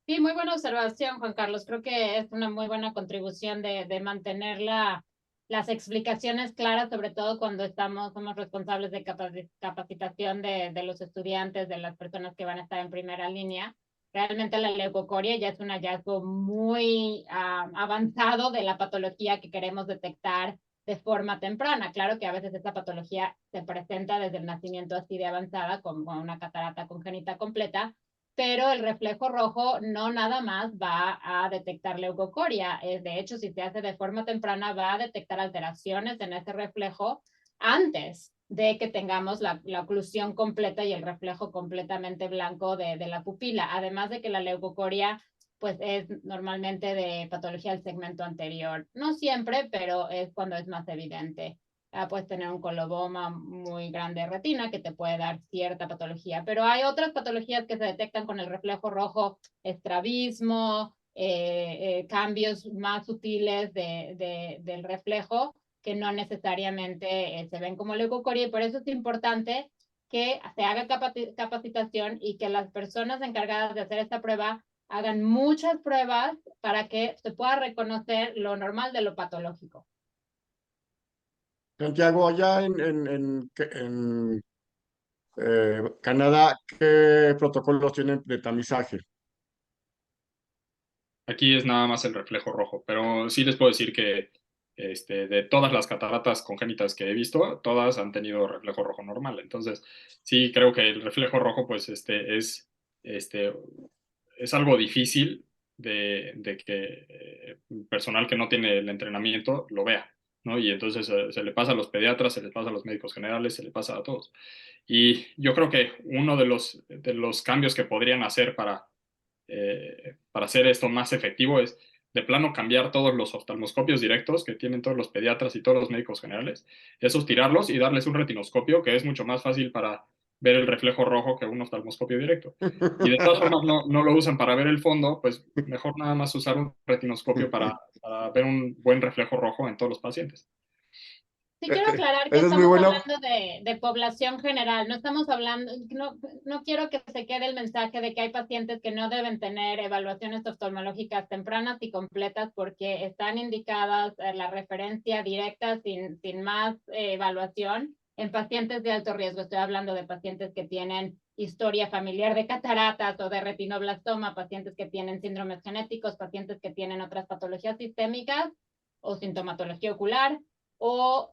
Sí, muy buena observación, Juan Carlos. Creo que es una muy buena contribución de mantener las explicaciones claras, sobre todo cuando somos responsables de capacitación de los estudiantes, de las personas que van a estar en primera línea. Realmente la leucocoria ya es un hallazgo muy avanzado de la patología que queremos detectar de forma temprana. Claro que a veces esta patología se presenta desde el nacimiento así de avanzada, como una catarata congénita completa, pero el reflejo rojo no nada más va a detectar leucocoria. De hecho, si se hace de forma temprana, va a detectar alteraciones en ese reflejo antes de que tengamos la oclusión completa y el reflejo completamente blanco de la pupila. Además de que la leucocoria pues es normalmente de patología del segmento anterior. No siempre, pero es cuando es más evidente. Puedes tener un coloboma muy grande de retina que te puede dar cierta patología, pero hay otras patologías que se detectan con el reflejo rojo, estrabismo, cambios más sutiles del reflejo que no necesariamente se ven como leucocoria, y por eso es importante que se haga capacitación y que las personas encargadas de hacer esta prueba hagan muchas pruebas para que se pueda reconocer lo normal de lo patológico. Santiago, allá Canadá, ¿qué protocolos tienen de tamizaje? Aquí es nada más el reflejo rojo, pero sí les puedo decir que de todas las cataratas congénitas que he visto, todas han tenido reflejo rojo normal. Entonces, sí creo que el reflejo rojo, pues, este, es algo difícil de que personal que no tiene el entrenamiento lo vea, ¿no? Y entonces se le pasa a los pediatras, se les pasa a los médicos generales, se le pasa a todos. Y yo creo que uno de los cambios que podrían hacer para hacer esto más efectivo es de plano cambiar todos los oftalmoscopios directos que tienen todos los pediatras y todos los médicos generales, esos tirarlos y darles un retinoscopio que es mucho más fácil para ver el reflejo rojo que un oftalmoscopio directo. Y de todas formas no lo usan para ver el fondo, pues mejor nada más usar un retinoscopio para ver un buen reflejo rojo en todos los pacientes. Sí, quiero aclarar que Eso es muy estamos bueno. hablando de población general, no estamos hablando, no quiero que se quede el mensaje de que hay pacientes que no deben tener evaluaciones oftalmológicas tempranas y completas porque están indicadas la referencia directa sin más evaluación en pacientes de alto riesgo. Estoy hablando de pacientes que tienen historia familiar de cataratas o de retinoblastoma, pacientes que tienen síndromes genéticos, pacientes que tienen otras patologías sistémicas o sintomatología ocular o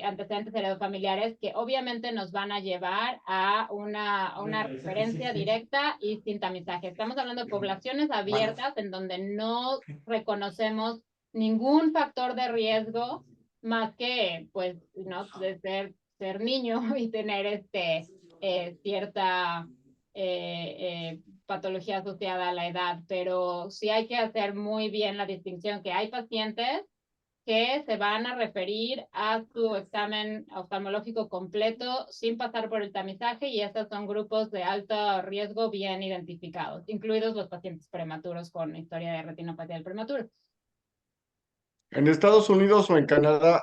antecedentes heredofamiliares que obviamente nos van a llevar a una referencia directa y sin tamizaje. Estamos hablando de poblaciones abiertas en donde no reconocemos ningún factor de riesgo más que, pues, ¿no? De ser niño y tener cierta patología asociada a la edad, pero sí hay que hacer muy bien la distinción que hay pacientes que se van a referir a su examen oftalmológico completo sin pasar por el tamizaje, y estos son grupos de alto riesgo bien identificados, incluidos los pacientes prematuros con historia de retinopatía del prematuro. En Estados Unidos o en Canadá,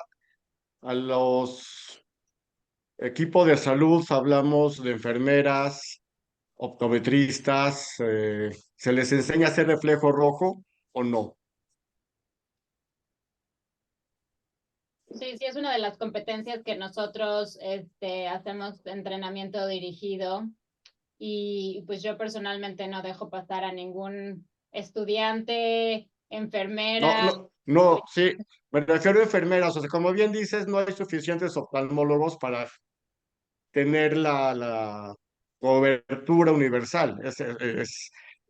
a los equipos de salud hablamos de enfermeras, optometristas, ¿se les enseña a hacer reflejo rojo o no? Sí, sí, es una de las competencias que nosotros hacemos entrenamiento dirigido, y pues yo personalmente no dejo pasar a ningún estudiante, No, enfermera. no, no, sí, me refiero a enfermeras, o sea, como bien dices, no hay suficientes oftalmólogos para tener la cobertura universal.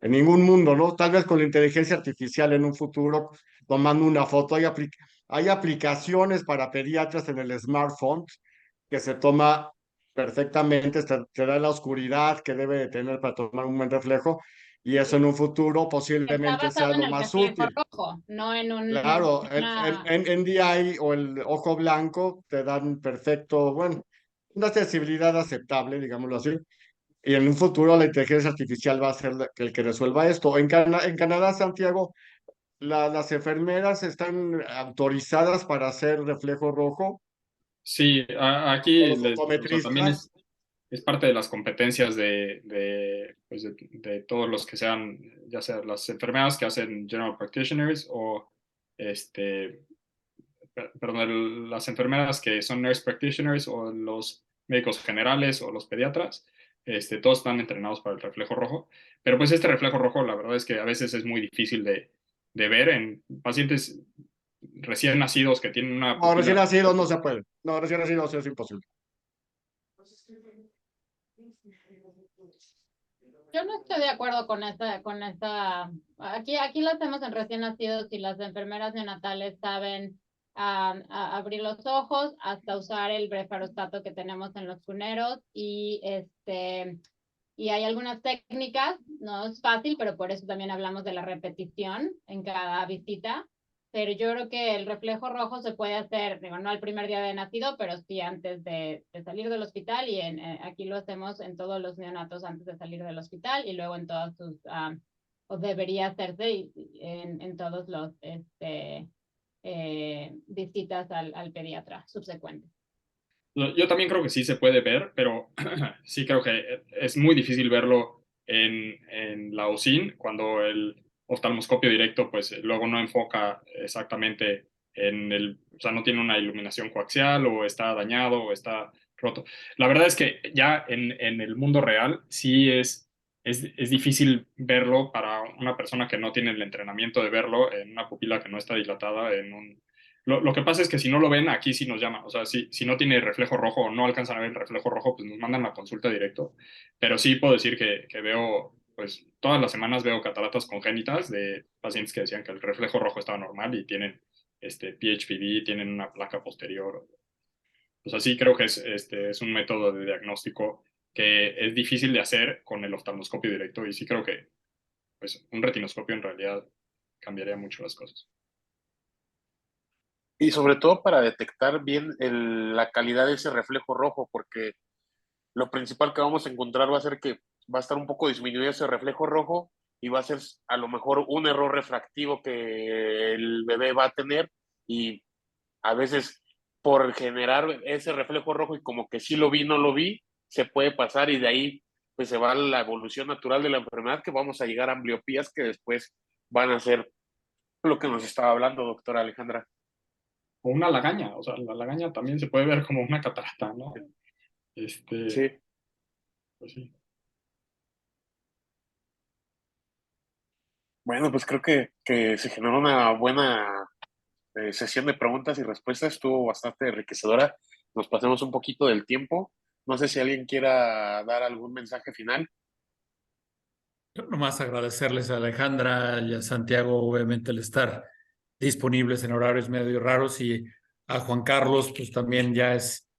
En ningún mundo, ¿no? Tal vez con la inteligencia artificial en un futuro, tomando una foto, hay aplicaciones para pediatras en el smartphone que se toma perfectamente, te da la oscuridad que debe de tener para tomar un buen reflejo, y eso en un futuro Está posiblemente sea basado en lo el más reflejo útil. rojo, no en Claro, una... el NDI o el ojo blanco te dan perfecto, bueno, una sensibilidad aceptable, digámoslo así, y en un futuro la inteligencia artificial va a ser el que resuelva esto. En Canadá, Santiago, las enfermeras están autorizadas para hacer reflejo rojo, Sí, o aquí los o sea, también optometristas. es parte de las competencias pues de todos los que sean, ya sea las enfermeras que hacen general practitioners o perdón, las enfermeras que son nurse practitioners o los médicos generales o los pediatras, todos están entrenados para el reflejo rojo, pero pues este reflejo rojo la verdad es que a veces es muy difícil de ver en pacientes recién nacidos que tienen una No, recién pupila. nacidos no se puede. No, recién nacidos es imposible. Yo no estoy de acuerdo con aquí lo hacemos en recién nacidos y las enfermeras neonatales saben abrir los ojos hasta usar el blefarostato que tenemos en los cuneros y hay algunas técnicas, no es fácil, pero por eso también hablamos de la repetición en cada visita. Pero yo creo que el reflejo rojo se puede hacer, digo, no al primer día de nacido, pero sí antes de salir del hospital y aquí lo hacemos en todos los neonatos antes de salir del hospital y luego en todas sus, o debería hacerse en todos los visitas al pediatra subsecuentes. Yo también creo que sí se puede ver, pero sí creo que es muy difícil verlo en la OSIN cuando el oftalmoscopio directo pues luego no enfoca exactamente o sea, no tiene una iluminación coaxial o está dañado o está roto. La verdad es que ya en el mundo real sí es difícil verlo para una persona que no tiene el entrenamiento de verlo en una pupila que no está dilatada en un... Lo que pasa es que si no lo ven, aquí sí nos llaman. O sea, si no tiene reflejo rojo o no alcanzan a ver el reflejo rojo, pues nos mandan la consulta directo. Pero sí puedo decir que veo, pues todas las semanas veo cataratas congénitas de pacientes que decían que el reflejo rojo estaba normal y tienen PHPD, tienen una placa posterior. O sea, sí creo que es un método de diagnóstico que es difícil de hacer con el oftalmoscopio directo y sí creo que pues, un retinoscopio en realidad cambiaría mucho las cosas. Y sobre todo para detectar bien la calidad de ese reflejo rojo, porque lo principal que vamos a encontrar va a ser que va a estar un poco disminuido ese reflejo rojo y va a ser a lo mejor un error refractivo que el bebé va a tener y a veces por generar ese reflejo rojo y como que sí lo vi, no lo vi, se puede pasar y de ahí pues se va la evolución natural de la enfermedad que vamos a llegar a ambliopías que después van a ser lo que nos estaba hablando, doctora Alejandra. O una lagaña, o sea, la lagaña también se puede ver como una catarata, ¿no? Sí. Pues sí. Bueno, pues creo que se generó una buena sesión de preguntas y respuestas, estuvo bastante enriquecedora. Nos pasamos un poquito del tiempo. No sé si alguien quiera dar algún mensaje final. Yo nomás agradecerles a Alejandra y a Santiago, obviamente, el estar disponibles en horarios medio raros y a Juan Carlos, pues también ya es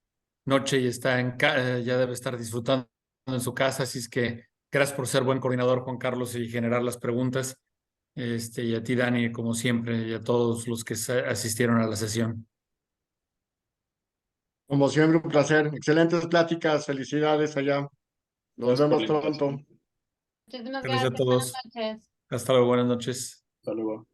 noche y está ya debe estar disfrutando en su casa, así es que gracias por ser buen coordinador, Juan Carlos, y generar las preguntas. Y a ti, Dani, como siempre, y a todos los que asistieron a la sesión. Como siempre, un placer. Excelentes pláticas. Felicidades allá. Nos Gracias por vemos la pronto. invitación. Muchísimas Gracias a gracias, buenas todos. noches. Hasta luego, buenas noches. Hasta luego.